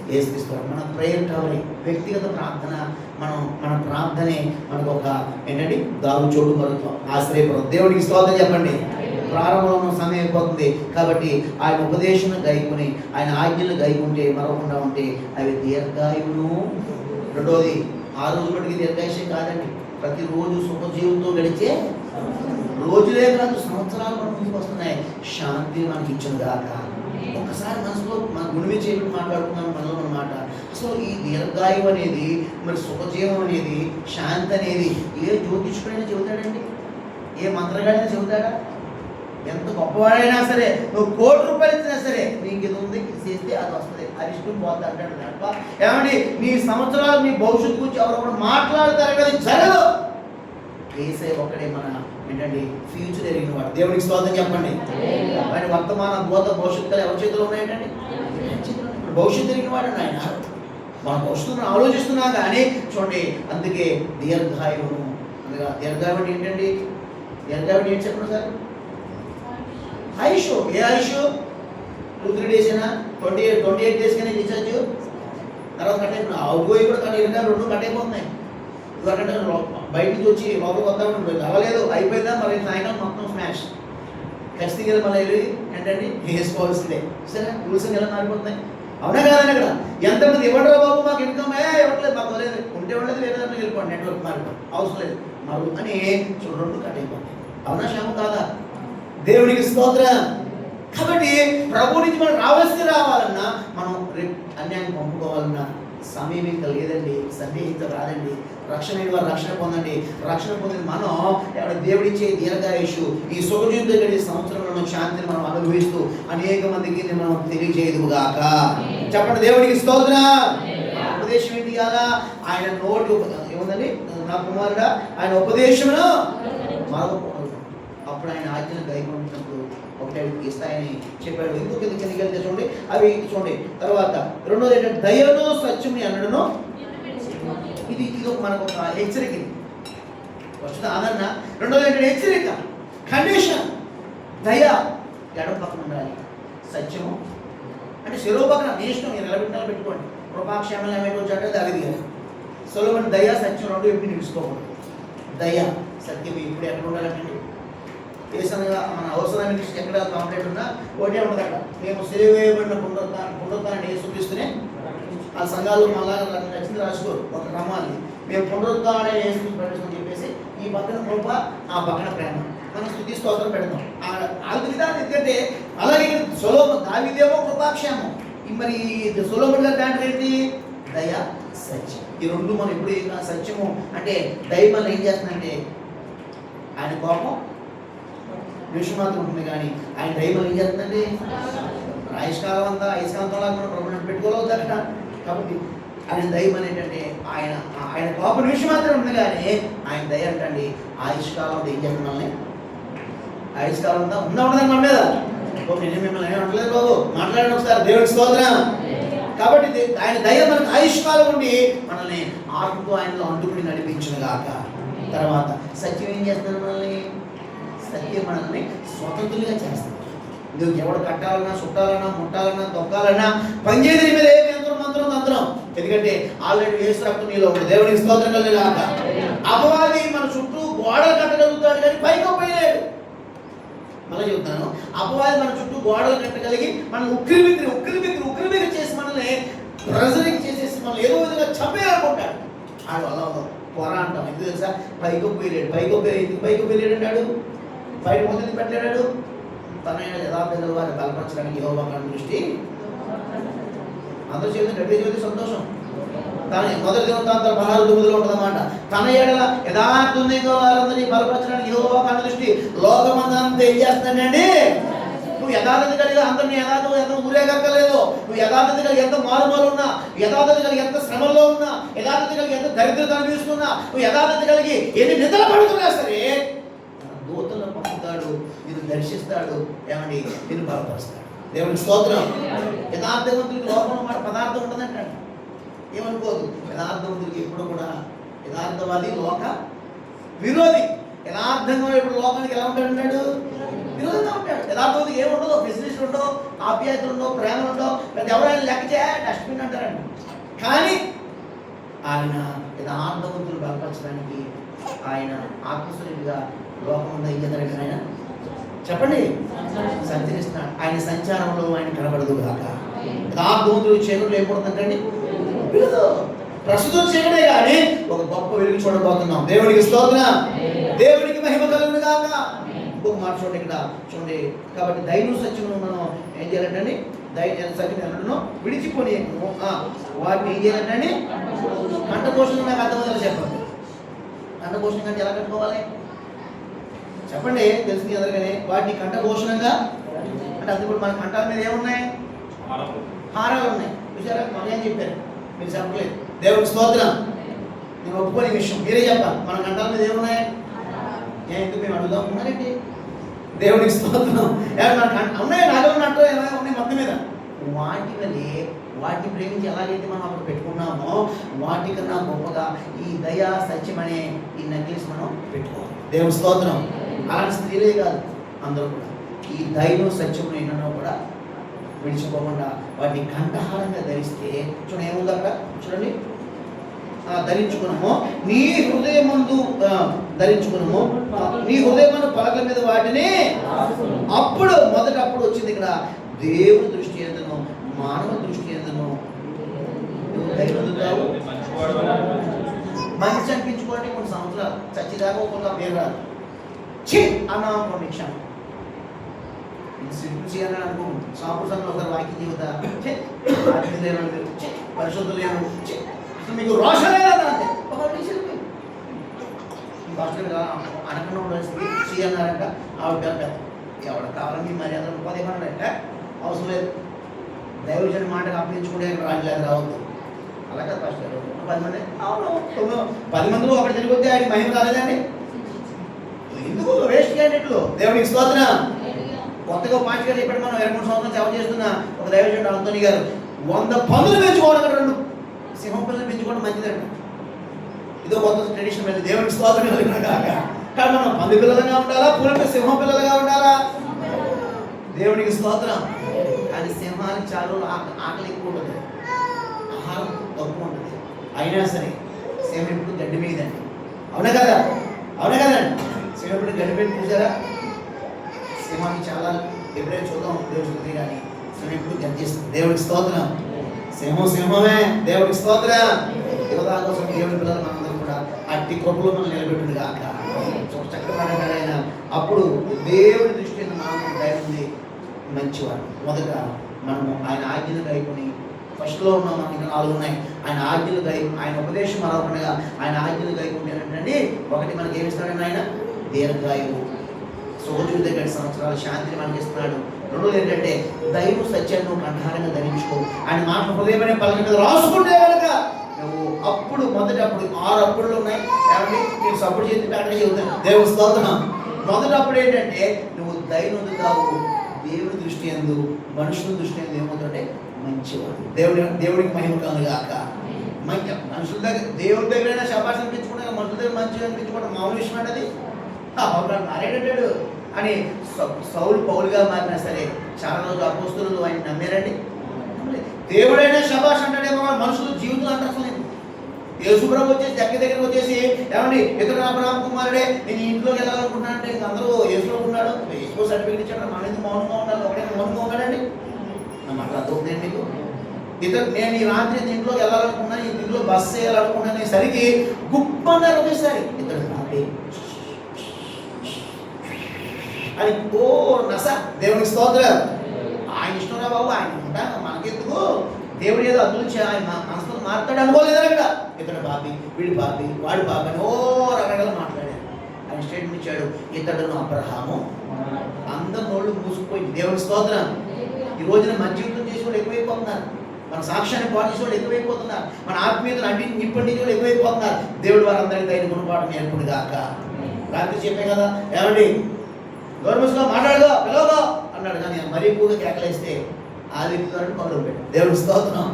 వేసిస్తాం. మన ప్రేయర్ టవర్, వ్యక్తిగత ప్రార్థన, మన ప్రార్థనే మనకు ఒక ఏంటంటే దారు చోటు మరుగుతాం, ఆశ్రయపడతాం. దేవుడికి స్తోత్రం చెప్పండి. ప్రారంభంలో సమయం అయిపోతుంది కాబట్టి ఆయన ఉపదేశం గైకుని ఆయన ఆజ్ఞలు గైకుంటే మరొకకుండా ఉంటే అవి దీర్ఘాయువును. రెండోది ఆ రోజు మటుకి దీర్ఘాయుషే కాదండి, ప్రతిరోజు సుఖజీవంతో గడిచే రోజులే కాదు సంవత్సరాలు మన ముందుకు వస్తున్నాయి. శాంతి మనకి ఇచ్చిన దాక ఒకసారి మనసులో మన గుణమే చేయడం మాట్లాడుకున్నాం మనలో అన్నమాట. అసలు ఈ దీర్ఘాయువు అనేది మరి సుఖజీవం అనేది శాంతి అనేది ఏ జ్యోతిష్కుడైనా చెబుతాడండి? ఏ మంత్రగాడైనా చెబుతాడా? ఎంత గొప్పవాడైనా సరే నువ్వు ₹1,00,00,000 ఇచ్చినా సరే నీకు ఇది ఉంది, ఇది చేస్తే అది వస్తుంది, అరిష్టం పోతుంది అంటాడు తప్ప ఏమండి నీ సంవత్సరాలు నీ భవిష్యత్తు గురించి ఎవరు మాట్లాడతారు కదా జరగదు. ఏసే ఒక్కడే మన ఏంటంటే ఫ్యూచర్ ఎరిగిన వాడు. దేవుడికి స్తోత్రం చెప్పండి. ఆయన వర్తమాన భూత భవిష్యత్తులు ఎవరి చేతిలో ఉన్నాయండి? భవిష్యత్తు ఎరిగిన వాడు ఆయన. మన భవిష్యత్తును ఆలోచిస్తున్నా కానీ చూడండి. అందుకే దీర్ఘాయువును. అందుకే దీర్ఘాయువు అంటే ఏంటండి? దీర్ఘాయువు ఏంటి చెప్పండి సార్? ఆయుష్. ఏ ఆయుష్? 2-3 days అయినా 28 days కానీ రీఛార్జ్ తర్వాత కట్ అయిపోయినా అవుపోయి కూడా కానీ 2 కట్ అయిపోతున్నాయి. ఇదివరకంటే బయట నుంచి వచ్చి లోపలికి వద్దామని రావలేదు, అయిపోయిందా మరి సాయంకాలం మొత్తం మ్యాచ్. ఖచ్చితంగా మళ్ళీ ఏంటండి వేసుకోవాల్సిందే. సరే రూల్స్ ఎలా మారిపోతున్నాయి, అవునా కాదని అక్కడ ఎంతమంది ఇవ్వడరా బాబు మాకు ఇన్కమ్ ఇవ్వట్లేదు, మాకు లేదు, ఉంటే ఉండలేదు, వేరే దాంట్లో వెళ్ళిపోండి, నెట్వర్క్ మారిపోండి, అవసరం లేదు మరు అని రెండు కట్ అయిపోతాయి. అవునా శ్యాము కాదా? దేవునికి స్తోత్రం. కాబట్టి ప్రభు నుంచి మనం రావాల్సింది రావాలన్నా మనం అన్యాయం పంపుకోవాలన్నా సమయం ఇంకా లేదండి, సందేహించరాదండి. రక్షణ వారు రక్షణ పొందండి. రక్షణ పొందిన మనం దేవుడిచ్చే దీర్ఘాయుషు ఈ సుఖజీవితం గడి సంవత్సరంలో శాంతిని మనం అనుభవిస్తూ అనేక మందికి మనం తెలియజేయదుగాక. చెప్పండి దేవుడికి స్తోత్రం. ఉపదేశం ఏంటి కదా? ఆయన నోటి ఏముందండి, నా కుమారుడా ఆయన ఉపదేశమును మరొకడు. అప్పుడు ఆయన ఆజ్ఞను గైకొంటున్నప్పుడు ఒకటే ఇస్తాయని చెప్పాడు. ఇంకొక కిందకి వెళ్తే చూడండి, అవి చూడండి. తర్వాత రెండోది ఏంటంటే దయను సత్యం అన్నడును. ఇది మనకు ఒక హెచ్చరిక. ఫస్ట్ ఆదరణ, రెండోది ఏంటంటే హెచ్చరిక, కండిషన్. దయ ఎడమ పక్కన ఉండాలి, సత్యము అంటే చెరువు పక్కన నీ ఇష్టం, మీరు నిలబెట్టుకోండి. కృపాక్షేమలు ఏమైనా వచ్చాటే దావి దిగాలి. సొలొమోను దయ సత్యం రెండు ఎప్పుడు నిలుచుకోకూడదు. దయ సత్యం ఇప్పుడు ఎక్కడ ఉండాలంటే ఏసనగా మన అవసరానికి ఎక్కడ కాంప్లైంట్ ఉన్నా ఒకటే ఉండదు అక్కడ. మేము సేవేయబడిన పునరుత్థానాన్ని యేసుక్రీస్తునే ఆ సంఘాలు మళ్ళా నచ్చింది రాసుకోరు, ఒక క్రమాన్ని మేము పునరుత్థానాన్ని యేసుక్రీస్తు ప్రవేశం చెప్పేసి ఈ పక్కన కృప ఆ పక్కన ప్రేమ మనం స్తుతి స్తోత్రం పెడతాం. ఆ విధానం ఎందుకంటే అలాగే సొలొమోను దావీదేమో కృపాక్షేమం, మరి సొలొమోను గారి దాంట్లో ఏంటి దయ సత్యం. ఈ రెండు మనం ఎప్పుడు సత్యము అంటే దయ మనం ఏం చేస్తుందంటే ఆయన కోపం విషయం మాత్రం ఉంటుంది, కానీ ఆయన దైవం ఏం చేస్తుందండి ఆయుష్కాలం అంతా ఐస్కాంతంలా మనం ప్రభుత్వం పెట్టుకోలేదు అక్కడ. కాబట్టి ఆయన దైవం ఏంటంటే ఆయన కోపం విషయం మాత్రం ఉంటుంది, కానీ ఆయన దయ అంటండి ఆయుష్కాలం ఏం చేస్తుంది మనల్ని, ఆయుష్కాలం అంతా ఉండదు మన మీద. నేను మిమ్మల్ని ఏమి అనట్లేదు బాబు, మాట్లాడండి ఒకసారి దేవుడి స్తోత్రం. కాబట్టి ఆయన దయ మనకు ఆయుష్కాలం ఉండి మనల్ని ఆత్మతో ఆయనలో అందుకుని నడిపించిన గాక. తర్వాత సత్యం ఏం చేస్తున్నారు మనల్ని, సత్యం మనల్ని స్వతంత్రులుగా చేస్తుంది. నువ్వు ఎవడు కట్టాలన్నా చుట్టాలన్నా ముట్టాలన్నా తొక్కాలన్నా పనిచేయడం మీద ఏ మంత్రం తంత్రం, ఎందుకంటే ఆల్రెడీ యేసు రక్తం నీలో ఉంది. దేవునికి స్తోత్రం కలుగుగాక. అపవాది మన చుట్టూ గోడలు కట్టగలుగుతాడు కానీ పైకి పోయలేడు. మళ్ళీ చెప్తాను, అపవాది మన చుట్టూ గోడలు కట్టగలిగి మనం ఉక్కిరి చేసి మనల్ని ప్రెజరింగ్ చేసేసి మనల్ని ఏదో విధంగా చంపేయాలనుకుంటాడు. ఆడు అలా పొర అంటాం. ఎందుకు తెలుసా? పైకి పోయలేడు అంటాడు. బయట మొదలు పెట్టాడు. తన యథార్థ వారిని బలపరచడానికి యెహోవా కన్ను దృష్టి అందరూ చేసి గట్టి చేసి సంతోషం. తన మొదటి దినవృత్తాంతం 16:9 ఉంటుందన్నమాట. తన ఏడల యథార్థంగా వారందరినీ బలపరచడానికి యెహోవా కన్ను దృష్టి లోకమంతా ఏం చేస్తున్నాడండి? నువ్వు యథార్థత కలిగి అందరినీ ఎంత ఊరేగక్కర్లేదు. నువ్వు యథార్థత కలిగి ఎంత మారుమూల ఉన్నా, యథార్థత కలిగి ఎంత శ్రమల్లో ఉన్నా, యథార్థత కలిగి ఎంత దరిద్రత అనుభవిస్తున్నా, నువ్వు యథార్థత కలిగి ఎన్ని నిద్ర పడుతున్నా సరే దూతలను పంపుతాడు, నిన్ను దర్శిస్తాడు, ఏమండి నిన్ను బలపరుస్తాడు. దేవుని స్తోత్రం. యథార్థవంతుడికి లోపల మాట పదార్థం ఉంటుందంటాడు. ఏమనుకోదు, యథార్థవంతుడికి ఎప్పుడు కూడా యథార్థవాది లోక విరోధి. యథార్థంగా ఇప్పుడు లోకానికి ఎలా ఉంటాడు? విరోధంగా ఉంటాడు. యథార్థవంతుడికి ఏముండదు, ఫెసిలిటీస్ ఉండవు, ఆప్యాయతలు ఉండవు, ప్రేమలు ఉండవు. ప్రతి ఎవరైనా లెక్క డస్ట్బిన్ అంటారండి. కానీ ఆయన యథార్థవంతులు బలపరచడానికి ఆయన ఆత్మస్వరూపిగా లోకం ఏం చేస్తారంటే ఆయన చెప్పండి సంచరిస్తున్నాడు. ఆయన సంచారంలో ఆయన కనబడదు కాక. యథార్థవంతులు చీకట్లు ఏర్పడుతుందంటండి ప్రస్తుతం చీకటే కానీ ఒక గొప్ప వెలుగు చూడబోతున్నాం. దేవుడికి స్తోత్రం, దేవుడికి మహిమ కలుగును గాక. ఇంకొక మాట చూడండి ఇక్కడ చూడండి. కాబట్టి దైవ సత్యమును మనం ఏం చేయాలంటండి? సత్యం విడిచిపోయి వాటిని ఏం చేయాలంటండి? కంఠపోషణ నాకు అర్థమవుతుంది చెప్పండి. కంఠపోషణ కంటే ఎలా కట్టుకోవాలి చెప్పండి? తెలిసింది ఎదురుగానే వాటిని కంఠపోషణంగా అంటే అందుకు మన కంఠాల మీద ఏమున్నాయి? హారాలు ఉన్నాయి. చూసారా? మన ఏం చెప్పారు, మీరు చెప్పలేదు. దేవుడికి స్తోత్రం. నేను ఒప్పుకోని విషయం మీరే చెప్పాలి. మన కంఠాల మీద ఏమున్నాయి? ఎందుకు మేము అడుగుదాం ఉన్నారండి? దేవుడికి స్తోత్రం. ఉన్నాయి నాలుగు ఉన్నట్టు ఏమైనా ఉన్నాయి మొత్తం మీద. వాటి వల్లే వాటిని ప్రేమించి ఎలాగైతే మనం అక్కడ పెట్టుకున్నామో వాటికన్నా గొప్పగా ఈ దయా సత్యం అనే ఈ నెక్లెస్ మనం పెట్టుకోవాలి. దేవుడి స్తోత్రం. అలాంటి స్త్రీలే కాదు, అందరూ కూడా ఈ దైవం సత్యం ఏంటనో కూడా విడిచిపోకుండా వాటిని కంఠహారంగా ధరిస్తే చూడండి ఏముంది అక్కడ చూడండి. ధరించుకునము, నీ హృదయమందు ధరించుకునము, నీ హృదయమందు పలకల మీద వాటిని. అప్పుడు వచ్చింది ఇక్కడ దేవుని దృష్టి ఎందును మానవ దృష్టి ఎందును మంచి అనిపించుకోండి. కొన్ని సంవత్సరాలు చచ్చిదాకా ఒక పేరు రాదు, ఛీ అన్నా కొన్ని క్షణం సిగ్గు చేయాలని అనుకోండి. సాపు సంఘంలో ఒకసారి వాక్యం జీవిత పరిశుద్ధులు అసలు మీకు రోషం లేదా అంటే అనకుండా సి అన్నారంట. ఆవిడ ఎవడ కావాలని మర్యాద రూపాయలు ఏమన్నాడంటే అవసరం లేదు, దైవజన మాటకు అప్పించుకుంటే రాజులేదు రావద్దు. అలాగే ఫస్ట్ 10 మంది 10 మందిలో ఒకటి తిరిగితే ఆయన మహిమ రాలేదండి. ఎందుకు వేస్ట్ క్యాండిడేట్లు? దేవునికి స్తోత్రం. కొత్తగా పాస్ట్ గారు ఇప్పుడు మనం 23 సంవత్సరాలు సేవ చేస్తున్న ఒక దైవజనుడు అంతోని గారు 100 పందులు పెంచుకోవడం, 2 సింహం పిల్లలు పెంచుకోవడం మంచిదండి. ఇదో కొత్త ట్రెడిషన్ వెళ్ళి దేవునికి స్తోత్రం కాక. కానీ మనం పంది పిల్లలుగా ఉండాలా, పూర్తి సింహం పిల్లలుగా ఉండాలా? దేవునికి స్తోత్రం. కానీ సింహానికి చాలా ఆకలి ఎక్కువ ఉంటుంది, ఆహారం తక్కువ ఉంటుంది. అయినా సరే సింహం ఇప్పుడు గడ్డి మీదండి. అవునా కదా? అవునా కదండి? సింహం ఇప్పుడు గడ్డి మీద చూసారా? సింహానికి చాలా ఎప్పుడైనా చూద్దాం దేవుడి కానీ సింహం ఇప్పుడు గర్జిస్తుంది. దేవుడికి స్తోత్రం. సింహమే. దేవుడికి స్తోత్రం. యువత కోసం దేవుడి పిల్లలు మనందరం కూడా అట్టి కృపలో మనం నిలబెట్టింది కాక చక్కగా. అప్పుడు దేవుడి దృష్టి మనం దైవం మంచివాడు. మొదట మనము ఆయన ఆజ్ఞలు గైకొని ఫస్ట్లో ఉన్నాం, మనకి ఇంకా 4 ఉన్నాయి. ఆయన ఆజ్ఞలు ఆయన ఉపదేశం మరొకటిగా ఆయన ఆజ్ఞలు గైకుంటేనంటే ఒకటి మనకి ఏమిస్తాడండి? ఆయన దీర్ఘాయువు, సోజుడి దగ్గర సంవత్సరాల శాంతిని మనకి ఇస్తున్నాడు. 2 ఏంటంటే దైవ సత్యాన్ని నువ్వు కంఠారంగా ధరించుకో. ఆయన మాట హృదయమైన పలక మీద రాసుకుంటే కనుక నువ్వు అప్పుడు మొదటప్పుడు 6 అప్పుడులు ఉన్నాయి. కాబట్టి నేను సపోర్ట్ చేసి అక్కడ చెబుతాను. దేవుని స్తోత్రం. మొదటప్పుడు ఏంటంటే నువ్వు దైవనుందుతావు. దేవుడి దృష్టి ఎందు మనుషుల దృష్టి ఎందు ఏమవుతుంటే మంచివాడు. దేవుడికి మహిమ కలుగాక. మంచి మనుషుల దగ్గర దేవుడి దగ్గరైనా శబాష్ అనిపించుకుంటే మనుషుల దగ్గర మంచిగా అనిపించుకోవడం మామూలు విషయం అంటది. మారేటట్టాడు అని సౌలు పౌలుగా మారినా సరే చాలా రోజులు అపోస్తులు ఆయన నమ్మారండి. దేవుడైనా శబాష్ అంటాడేమో, మనుషులు జీవితం అంటే అసలు యేసుప్రభు వచ్చేసి దగ్గరికి వచ్చేసి ఏమండి ఇతడు అబ్రహాము కుమారుడే, నేను ఇంట్లోకి వెళ్ళాలనుకుంటున్నాను అంటే ఇంక అందరూ యేసులో ఉన్నాడు, యేసు సర్టిఫికేట్ ఇచ్చాడు, మన ఎందుకు మౌనంగా ఉండాలి? ఒకటే మౌనంగా ఉన్నాడండి. అట్లా అర్థవుతుంది మీకు. ఇతడు నేను ఈ రాత్రి ఇంట్లోకి వెళ్ళాలనుకున్నాను, ఈ ఇంట్లో బస్ చేయాలనుకున్నాను సరికి గుప్పన్నారు ఒకేసారి ఇతడు నాపే అని ఓ నస. దేవునికి స్తోత్రం. ఆయన ఇష్టంరా బాబు, ఆయన ఉంటా మనకెందుకు? దేవుడు ఏదో అభిరుచి ఆయన మనసులో మాట్లాడు అనుకోలేదు అక్కడ. ఇతడు బాబి, వీడి బాబి, వాడు బాబి అని ఓ రకరకాల మాట్లాడాడు. ఆయన స్టేట్మెంట్ ఇచ్చాడు, ఇతడును అబ్రహాము. అందరు నోళ్ళు మూసుకుపోయి. దేవుని స్తోత్రం. ఈ రోజున మన జీవితం చేసే వాళ్ళు ఎక్కువైపోతున్నారు, మన సాక్ష్యాన్ని పాటు చేసే వాళ్ళు ఎక్కువైపోతున్నారు, మన ఆత్మీయతను అన్ని నిప్పటి వాళ్ళు ఎక్కువైపోతున్నారు. దేవుడు వారందరికీ తగిన గుణపాఠం నేర్పుడు గాక. రాత్రి చెప్పే కదా ఏమండి గవర్నమెంట్స్లో మాట్లాడదో పిలవదో అన్నాడు. కానీ మరీ ఎక్కువగా కేకలేస్తే ఆదిత్యుడు పనులు పెట్టాడు. దేవుడి స్తోత్రం.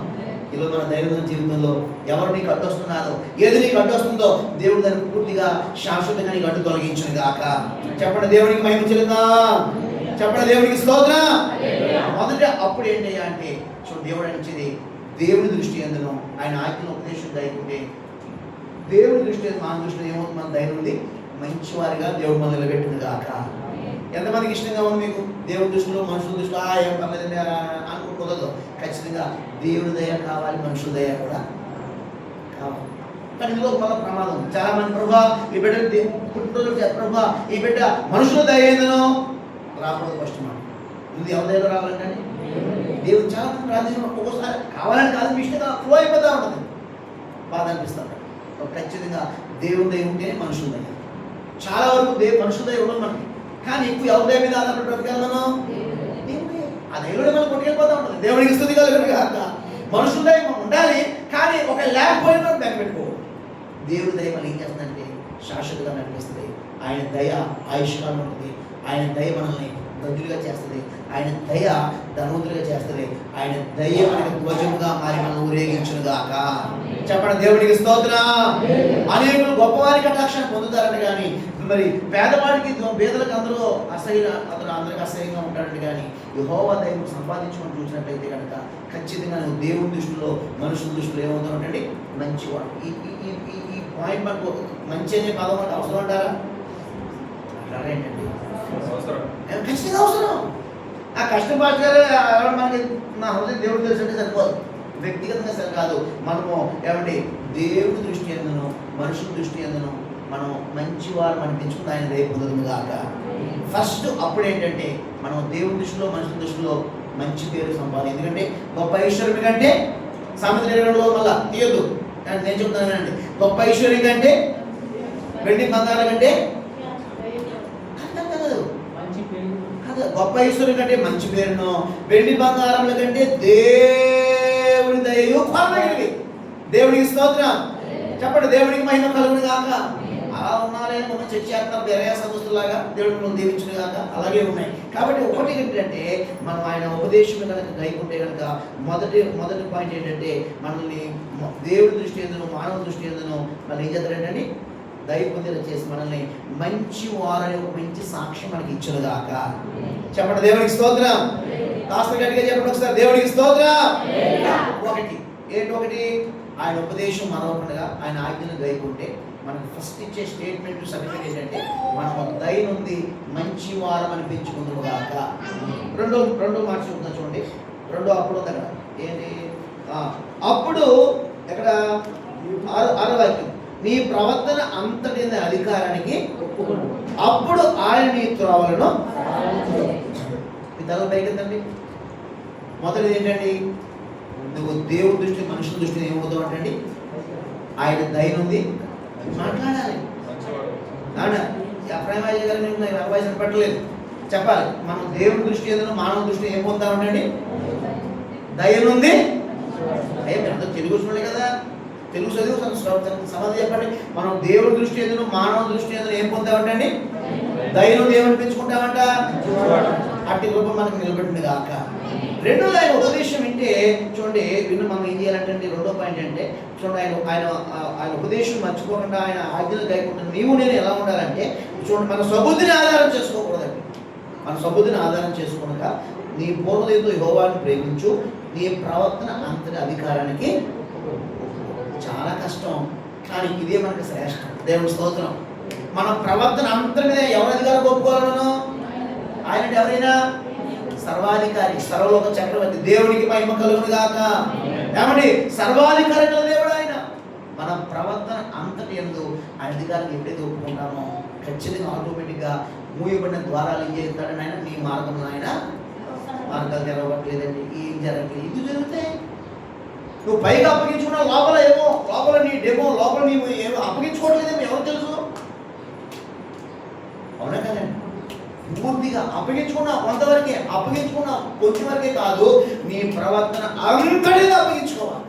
ఈరోజు మన దైనందిన జీవితంలో ఎవరు నీకు అడ్డొస్తున్నారో, ఏది నీకు అడ్డొస్తుందో దేవుడు దాన్ని పూర్తిగా శాశ్వతంగా నీకు అడ్డు తొలగించును గాక. చెప్పండి దేవుడికి మహిమ చెల్లిద్దాం. చెప్పండి దేవుడికి స్తోత్రం. మొదట అప్పుడు ఏంటి అంటే చూడు, దేవుడు అనిచ్చేది దేవుడి దృష్టి ఎందును ఆయన ఆజ్ఞల ఉపదేశం దయకుంటే దేవుడి దృష్టి మన దృష్టిలో ఏమవుతుంది? మన దైనుంది మంచివారిగా దేవుడు మనం నిలబెట్టింది గాక. ఎంతమందికి ఇష్టంగా ఉంది మీకు? దేవుడి దృష్టిలో మనుషుల దృష్టిలో ఏం పర్లేదండి అనుకోకూడదు. ఖచ్చితంగా దేవుడి దయ కావాలి, మనుషుల దయ కూడా కావాలి. కానీ ఇందులో మళ్ళీ ప్రమాదం. చాలా మంది ప్రభా ఈ బిడ్డ పుట్టినరోజు ప్రభా ఈ బిడ్డ మనుషుల దయ ఏందనో రాకూడదు. ఫస్ట్ మనం ముందు ఎవరి దగ్గర రావాలంటే దేవుడు చాలా మంది ప్రార్థన ఒక్కోసారి కావాలని కాదు, మీ ఇష్టంగా ఫ్లో అయిపోతూ ఉంటుంది, బాధ అనిపిస్తుంది. ఖచ్చితంగా దేవుడి దయ ఉంటేనే మనుషుల దయ. చాలా వరకు మనుషుల దయ ఉండదు మనకి. కానీ ఎక్కువ ఎవరి దయ మీద ఆధారపడి బ్రతకాలను ఆ దైవుడే మనం కొట్టుకెళ్ళిపోతూ ఉంటుంది. దేవుడికి స్తుతి కలుగును గాక. మనుషుల దయ ఉండాలి, కానీ ఒక లేకపోయినా మనం బెంగపెట్టుకోవాలి. దేవుడి దయ మనం ఏం చేస్తుందంటే శాశ్వతంగా నడిపిస్తుంది. ఆయన దయ ఆయుష్కాలం ఉంటుంది. ఆయన దయ మనల్ని ధన్యులుగా చేస్తుంది. ఆయన దయ ధనవంతులుగా చేస్తుంది. ఆయన దయ మనకి ధ్వజముగా మారి మనం ఊరేగించును గాక. చెప్పండి దేవుడికి స్తోత్రం. అనేకులు గొప్పవారి కటాక్షాన్ని పొందుతారని కానీ మరి పేదవాడికి పేదలకు అందరూ అతను అందరికి అసహ్యంగా ఉంటాడండి. కానీ యెహోవా దైవం సంపాదించుకొని చూసినట్లయితే కనుక ఖచ్చితంగా నువ్వు దేవుని దృష్టిలో మనుషుల దృష్టిలో ఏమవుతానంటే మంచివాడు. ఈ పాయింట్ మనకు మంచి అనే పదం మనకు అవసరం అంటారా? ఏంటండి ఖచ్చితంగా అవసరం. ఆ కష్టపడ్డారు మనకి నా హృదయం దేవుడు తెలిసింటే సరిపోదు, వ్యక్తిగతంగా సరి కాదు. మనము ఏమంటే దేవుడి దృష్టి ఎందును మనుషుల దృష్టి ఎందును మనం మంచివారు అనిపించుకుని ఆయన రేపు పొందుతుంది కాక. ఫస్ట్ అప్పుడు ఏంటంటే మనం దేవుడి దృష్టిలో మనుషుల దృష్టిలో మంచి పేరు సంపాదించాలి. ఎందుకంటే గొప్ప ఐశ్వర్యం కంటే సామెతల 22లో మళ్ళా తీయద్దు నేను చెప్తానండి, గొప్ప ఐశ్వర్యం కంటే వెండి బంగారం కంటే గొప్ప ఐశ్వర్యం కంటే మంచి పేరును వెండి బంగారముల కంటే దేవుని దయయు కొనదగినవి. దేవుడికి స్తోత్రం చెప్పండి, దేవుడికి మహిమ కలుగును గాక. అలా ఉన్నారని మనం చర్చ చేస్తారు బెరయ సంస్థలాగా, దేవుడు మనం దీవించును గాక, అలాగే ఉన్నాయి. కాబట్టి ఒకటి ఏంటంటే మనం ఆయన ఉపదేశం కనుక గైకుంటే కనుక మొదటి పాయింట్ ఏంటంటే మనల్ని దేవుడి దృష్టి ఎందును మానవ దృష్టి ఎందును మనం ఏం చేస్తారంటే దైవపొందిన చేసి మనల్ని మంచి వారని ఒక మంచి సాక్ష్యం మనకి ఇచ్చును గాక. చెప్పండి దేవుడికి స్తోత్రం. కాస్త గట్టిగా చెప్పండి ఒకసారి, దేవుడికి స్తోత్రం. ఒకటి ఆయన ఉపదేశం మరొకటిగా ఆయన ఆజ్ఞను గైకుంటే మనకు ఫస్ట్ ఇచ్చే స్టేట్మెంట్ సర్టిఫికేట్ ఏంటంటే మనం దయ నుండి మంచి వారం అనిపించుకుందాము గాక. రెండో మాట చెప్తా చూడండి, అప్పుడు ఉంది అక్కడ ఏంటి, అప్పుడు ఎక్కడ 6వ వాక్యం, నీ ప్రవర్తన అంతటి అధికారానికి అప్పుడు ఆయన నీ త్రోవలను తల పైకెత్తండి. మొదటిది ఏంటండి, నువ్వు దేవుడి దృష్టి మనుషుల దృష్టిని ఏమవుతావు అంటే ఆయన దయ నుండి మాట్లాడాలి. అప్రాయమాజీ గారు నేను అబ్బాయి పట్టలేదు చెప్పాలి. మనం దేవుడి దృష్టి ఏదైనా మానవ దృష్టి ఏం పొందామంటే దయ నుండి. అందరూ తెలుగు చూడలే కదా, తెలుగు చదువు సమాధి చెప్పండి. మనం దేవుడి దృష్టి ఏదైనా మానవ దృష్టి ఏదైనా ఏం పొందామంటే దయ నుండి ఏమనిపించుకుంటామంట, అట్టి రూపం మనకు నిలబెట్టింది కాక. రెండోది ఆయన ఉపదేశం వింటే చూడండి, మనం ఏం చేయాలంటే రెండో పాయింట్ అంటే చూడండి, ఆయన ఉపదేశం మర్చిపోకుండా ఆయన ఆజ్ఞలు గైకుండా నీవు నేను ఎలా ఉండాలంటే చూడండి, మన స్వబుద్ధిని ఆధారం చేసుకోకూడదండి. మన స్వబుద్ధిని ఆధారం చేసుకోనక నీ పూర్వదేవుతో యెహోవాను ప్రేమించు, నీ ప్రవర్తన అంతటి అధికారానికి. చాలా కష్టం కానీ ఇదే మనకు శ్రేష్టం. దేవుని స్తోత్రం. మన ప్రవర్తన అంతటి మీద ఎవరి అధికారం ఒప్పుకోవాలను? ఆయన ఎవరైనా సర్వాధికారి, సర్వలోక చక్రవర్తి, దేవునికి మహిమ కలుగును గాక. ఏమండి సర్వాధికారి గల దేవుడు ఆయన. మన ప్రవర్తన అంతటి యందు ఆయన అధికారాన్ని ఎప్పుడైతే ఒప్పుకుంటామో ఖచ్చితంగా ఆటోమేటిక్గా మూయబడిన ద్వారాలు ఏం చేస్తాడని ఆయన నీ మార్గంలో ఆయన మార్గాలు తెరవట్లేదండి, ఏం జరగట్లేదు. ఇది జరుగుతాయి. నువ్వు పైగా అప్పగించుకున్నా లోపల నీ డెమో లోపల నీవు ఏమో అప్పగించుకోవట్లేదేమో ఎవరు తెలుసు? అవునా కదండి? పూర్తిగా అప్పగించుకున్నా కొంతవరకే, అప్పగించుకున్నా కొంచెం వరకే కాదు, నీ ప్రవర్తన అంతటిగా అప్పగించుకోవాలి.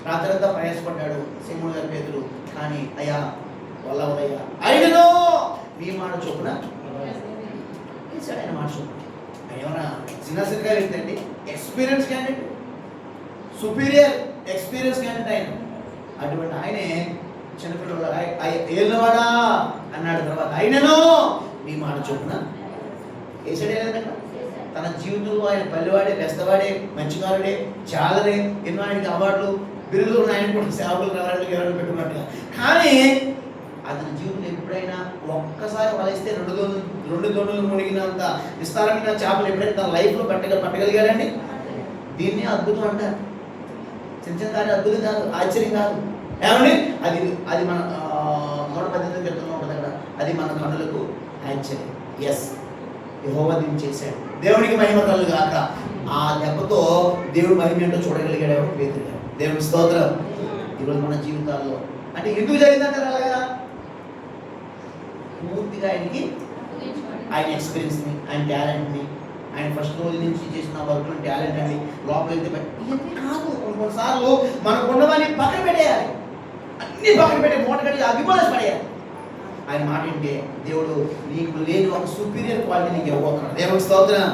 రాత్రంతా ప్రయాసపడ్డాడు సింహుడు గారి పేతురు, కానీ అయ్యా వల్లవయ్యా అయినను నీ మాట చొప్పున ఆయన మాట చొప్పున. ఏమన్నా చిన్నగా ఏంటండి, experience candidate, superior experience candidate ఆయన. అటువంటి ఆయనే చిన్నపిల్లలు ఏళ్ళవాడా అన్నాడు. తర్వాత అయినను నీ మాట చొప్పున వేసాడే. తన జీవితంలో ఆయన పల్లెవాడే, బెస్తవాడే, మంచివాడే, చాలనే ఎన్నో ఆయనకి అవార్డులు బిరుదులు ఉన్న ఆయన కూడా సేవలు ఎవరు పెట్టుకున్నట్టుగా. కానీ అతని జీవితంలో ఎప్పుడైనా ఒక్కసారి వలేస్తే రెండు దోణులు మునిగినంత విస్తారమైన చేపలు ఎప్పుడైనా తన లైఫ్లో పట్టగలిగాడండి. దీన్ని అద్భుతం అంటారు. చిన్న కానీ అద్భుతం కాదు, ఆశ్చర్యం కాదు. ఏమండి అది మన 118 చెప్తున్నా ఉంటుంది అక్కడ, అది మన కన్నులకు ఆశ్చర్యం. ఎస్, యెహోవా దీన్ని చేశాడు, దేవునికి మహిమ కలుగు గాక. ఆ దెబ్బతో దేవుడు మహిమ ఏంటో చూడగలిగాడు ఎవరు? పేతురు గారు. దేవుని స్తోత్రం. ఈరోజు మన జీవితాల్లో అంటే ఎందుకు జరిగిందంటారు అలాగా? పూర్తిగా ఆయనకి ఆయన ఎక్స్పీరియన్స్ని, ఆయన టాలెంట్ని, ఆయన ఫస్ట్ రోజు నుంచి చేసిన వర్క్లో టాలెంట్ అండి లోపల వెళ్తే కాదు. కొన్నిసార్లు మనకు ఉన్నవన్నీ పక్కన పెట్టేయాలి, అన్ని పక్కన పెట్టే మూట కట్టి అభిమానం పడేయాలి. ఆయన మాట ఏంటే దేవుడు నీకు లేని ఒక సుపీరియర్ క్వాలిటీ నీకు ఇవ్వబోతున్నాడు. దేవుని స్తోత్రం.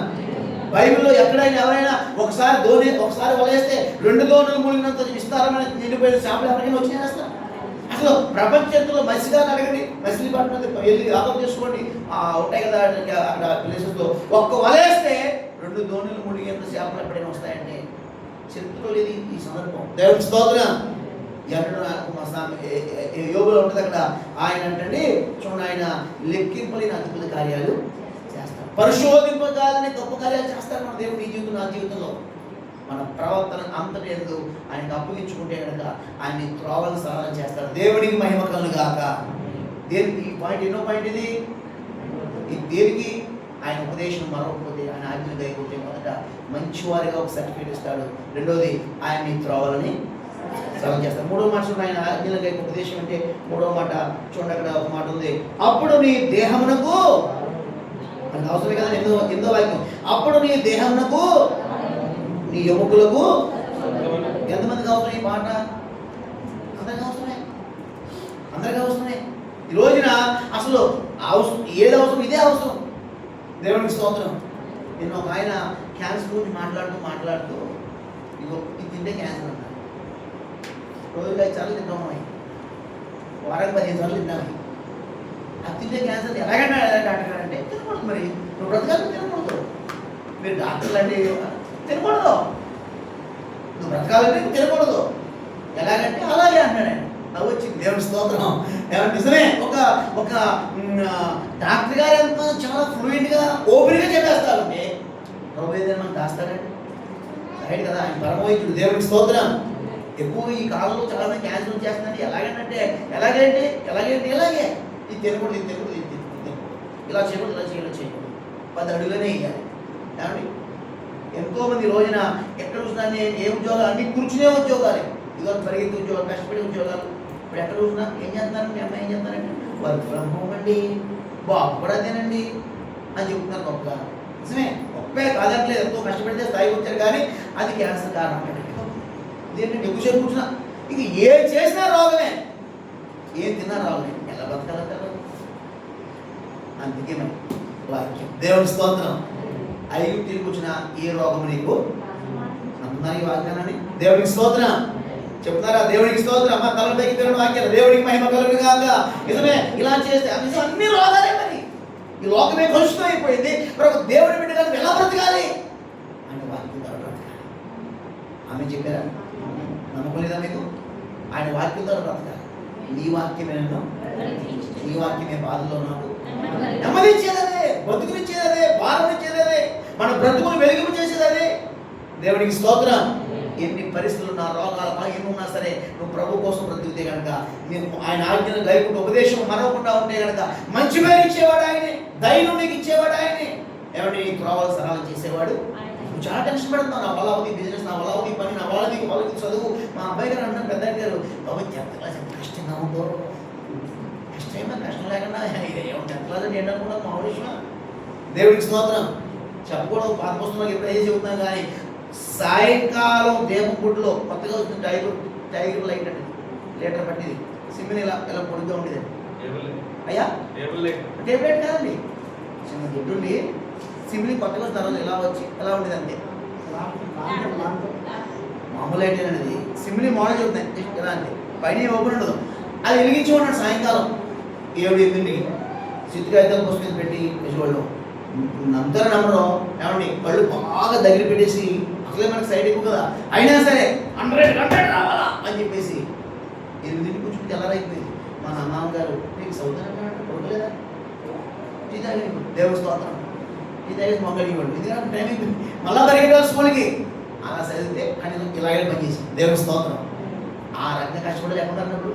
బైబిల్లో ఎక్కడైనా ఎవరైనా ఒకసారి వలేస్తే 2 దోణులు మునిగినంత విస్తారమైన నిండిపోయిన చేపలు ఎవరికైనా వచ్చినాయి? అసలు ప్రపంచంలో మసిగా అడగండి, మచిలీపట్నం వెళ్ళి వ్యాపారం చేసుకోండి, ఉంటాయి కదా అక్కడ ప్లేసెస్లో, ఒక్క వలేస్తే 2 దోణులు మునిగేంత చేపలు ఎప్పుడైనా వస్తాయండి. చరిత్రలో లేదు ఈ సందర్భం. దేవుడి స్తోత్రం. యోగులో ఉంటుంది అక్కడ, ఆయన అంటే చూడండి, ఆయన లెక్కింపలేని అద్భుత కార్యాలు చేస్తారు, పరిశోధింపగాలని గొప్ప కార్యాలు చేస్తారు మన దేవుడు ఈ జీవితం, నా జీవితంలో. మన ప్రవర్తన అంతటి ఎందుకు ఆయనకు అప్పగించుకుంటే కనుక ఆయన్ని త్రోవలను సరళం చేస్తారు. దేవుడికి మహిమ కలుగును గాక. దేనికి ఈ పాయింట్, ఎన్నో పాయింట్ ఇది దేనికి? ఆయన ఉపదేశం మరొకటి, ఆయన ఆజ్ఞలు గైకొట్టే మొదట మంచివారిగా ఒక సర్టిఫికేట్ ఇస్తాడు. రెండోది ఆయన్ని త్రోవలని సరళం చేస్తాడు. మూడో మాట చూడండి, ఆయన ఆజ్ఞలు గైక ఉపదేశం అంటే మూడో మాట చూడండి, అక్కడ ఒక మాట ఉంది, అప్పుడు నీ దేహమునకు, అంటే అవసరం కదా, ఎందో వాక్యం, అప్పుడు నీ దేహమునకు నీ ఎముకలకు. ఎంతమందికి అవసరం ఈ మాట? అందరికీ అవసరమే, అందరికీ అవసరమే. ఈ రోజున అసలు అవసరం ఏది అవసరం? ఇదే అవసరం. దేవునికి స్తోత్రం. నేను ఒక ఆయన క్యాన్సర్ గురించి మాట్లాడుతూ ఇగో ఇది తింటే క్యాన్సర్ అన్నారు. రోజులు 5 సార్లు తింటాము, వారానికి 15 సార్లు తిన్నాము. అది తింటే క్యాన్సర్ ఎలాగంటే డాక్టర్ గారు అంటే తినకూడదు. మరి నువ్వు బ్రతకాలి, తినకూడదు. మీరు డాక్టర్లు అంటే తినకూడదు, నువ్వు బ్రతకాలంటే తినకూడదు. ఎలాగంటే అలాగే అంటాడు ఆయన. నవ్వు వచ్చింది. దేవుని స్తోత్రం. నిజమే. ఒక డాక్టర్ గారు ఎంత చాలా ఫ్లూయెంట్గా ఓపెన్గా చెప్పేస్తారంటే ప్రభు ఏదైనా మనకు దాస్తాడండి, రైట్ కదా. ఆయన పరమవైద్యుడు. దేవునికి స్తోత్రం. ఎక్కువ ఈ కాలంలో చాలా మంది క్యాన్సర్ వచ్చేస్తుందండి. ఎలాగంటే ఇలాగే ఇది తినకూడదు, ఇది తినకూడదు, ఇది తినకూడదు, ఇలా చేయకూడదు, ఇలా చేయకూడదు. 10 అడుగులనే ఇవ్వాలి. ఏమండి ఎంతోమంది రోజున ఎక్కడ చూసినా ఏ ఉద్యోగాలు, అన్ని కూర్చునే ఉద్యోగాలు, ఇదో పరిగెత్తి ఉద్యోగాలు, కష్టపడే ఉద్యోగాలు. ఇప్పుడు ఎక్కడ చూసినా ఏం చేస్తున్నారు, మీ అమ్మాయి ఏం చేస్తున్నారంటే వర్క్ ఫ్రమ్ హోమ్ అండి, బాబు కూడా అదేనండి అని చెప్తున్నారు. గొప్పగా నిజమే, గొప్పే కాదట్లేదు, ఎంతో కష్టపడితే స్థాయికి వచ్చారు, కానీ అది క్యాన్సర్ కారణం. ఇదేంటంటే ఎక్కువసేపు కూర్చున్నా ఇక ఏం చేసినా రోగమే, ఏం తిన్నా రోగమే, ఎలా బతకాలంటారు? అందుకే మరి వాక్యం. దేవుని స్తోత్రం. ఐగుప్తుకి కూర్చున్న ఏ రోగం నీకు అంటున్నారు ఈ వాక్యాన్ని. దేవునికి స్తోత్రం. చెప్తారా? దేవునికి స్తోత్రం. మా తలపైకి తిరగడం వాక్యాలు. దేవునికి మహిమ కలుగును గాక. నిజమే, ఇలా చేస్తే అన్ని రోగాలే. మరి ఈ లోకమే కలుషితం అయిపోయింది. మరి ఒక దేవుడి బిడ్డగా ఎలా బ్రతకాలి అంటే వాక్యం ద్వారా బ్రతకాలి. ఆమె చెప్పారా? నమ్మకం లేదా మీకు? ఆయన వాక్యం ద్వారా బ్రతకాలి. నీ వాక్యమే నన్ను, నీ వాక్యమే బాధలో నాకు నెమ్మదించేదదే, బ్రతుకునిచ్చేదదే, భారం ఇచ్చేదదే, మన బ్రతుకును వెలుగు చేసేదదే. దేవునికి స్తోత్రం. ఎన్ని పరిస్థితులు నా రోగాలు ఎన్ని ఉన్నా సరే నువ్వు ప్రభు కోసం బ్రతికితే కనుక, నేను ఆయన ఆజ్ఞను గైకుంటూ ఉపదేశం మరవకుండా ఉంటే కనుక మంచి పేరు ఇచ్చేవాడు ఆయనే, ధైర్యం నీకు ఇచ్చేవాడు ఆయనే. ఏమంటే నీ త్రోవలు సరళం చేసేవాడు. నువ్వు చాలా టెన్షన్ పెడుతున్నావు, నా వల్ల అవుతుంది బిజినెస్, నా వల్ల అవుతుంది పని, నా వాళ్ళకి చదువు. మా అబ్బాయి గారు అంటారు, పెద్ద గారు, బాబు 10th క్లాస్ ఎంత కష్టంగా ఉందో, కష్టం లేకుండా 10th క్లాస్ అంటే ఏంటనుకున్నా మా విషయం. దేవుడికి స్తోత్రం. చెప్పకూడదు, పాత పుస్తకాలు ఎప్పుడు ఏది చెబుతున్నాం, కానీ సాయంకాలం దేవగుడిలో కొత్తగా వచ్చిన టైగర్ లైట్ అండి, లీటర్ పట్టిది, సిమ్మిని ఇలా పొడిగా ఉండేది. అయ్యా టేబుల్ లైట్ కాదండి, చిన్న దుడ్డు ఉండి సిమ్ని కొత్తగా వచ్చిన రోజు ఎలా ఉండేది అంతే. మామూలు లైట్ అనేది సిమ్ని మోడల్ చెబుతాయి ఎలా అంటే పైన ఓపెన్ ఉండదు. అది వెలిగించి ఉన్నాడు సాయంకాలం 7-8 సిద్ధికాయితం కోసం మీద పెట్టి యజవాళ్ళు నమ్ముతారు నమ్మరు. ఏమండి కళ్ళు బాగా దగ్గర పెట్టేసి, అసలే మనకి సైడ్ ఎక్కువ కదా, అయినా సరే 100 రావాలా అని చెప్పేసి 8 కూర్చుంటే ఎలా అయిపోయింది. మా నాన్నమ్మ గారు నీకు సౌదర్యం కొడకలేదా, టీ తాగి దేవుడి స్తోత్రం, టీ తాగేసి మొక్కలు ఇవ్వండి, ఇది నాకు టైం అయిపోయింది, మళ్ళా పరిగెట్టాలి స్కూల్కి. అలా చదివితే అని ఇలాగే పనిచేసి దేవుడి స్తోత్రం. ఆ రకంగా కష్టపడి లేకుండా అన్నప్పుడు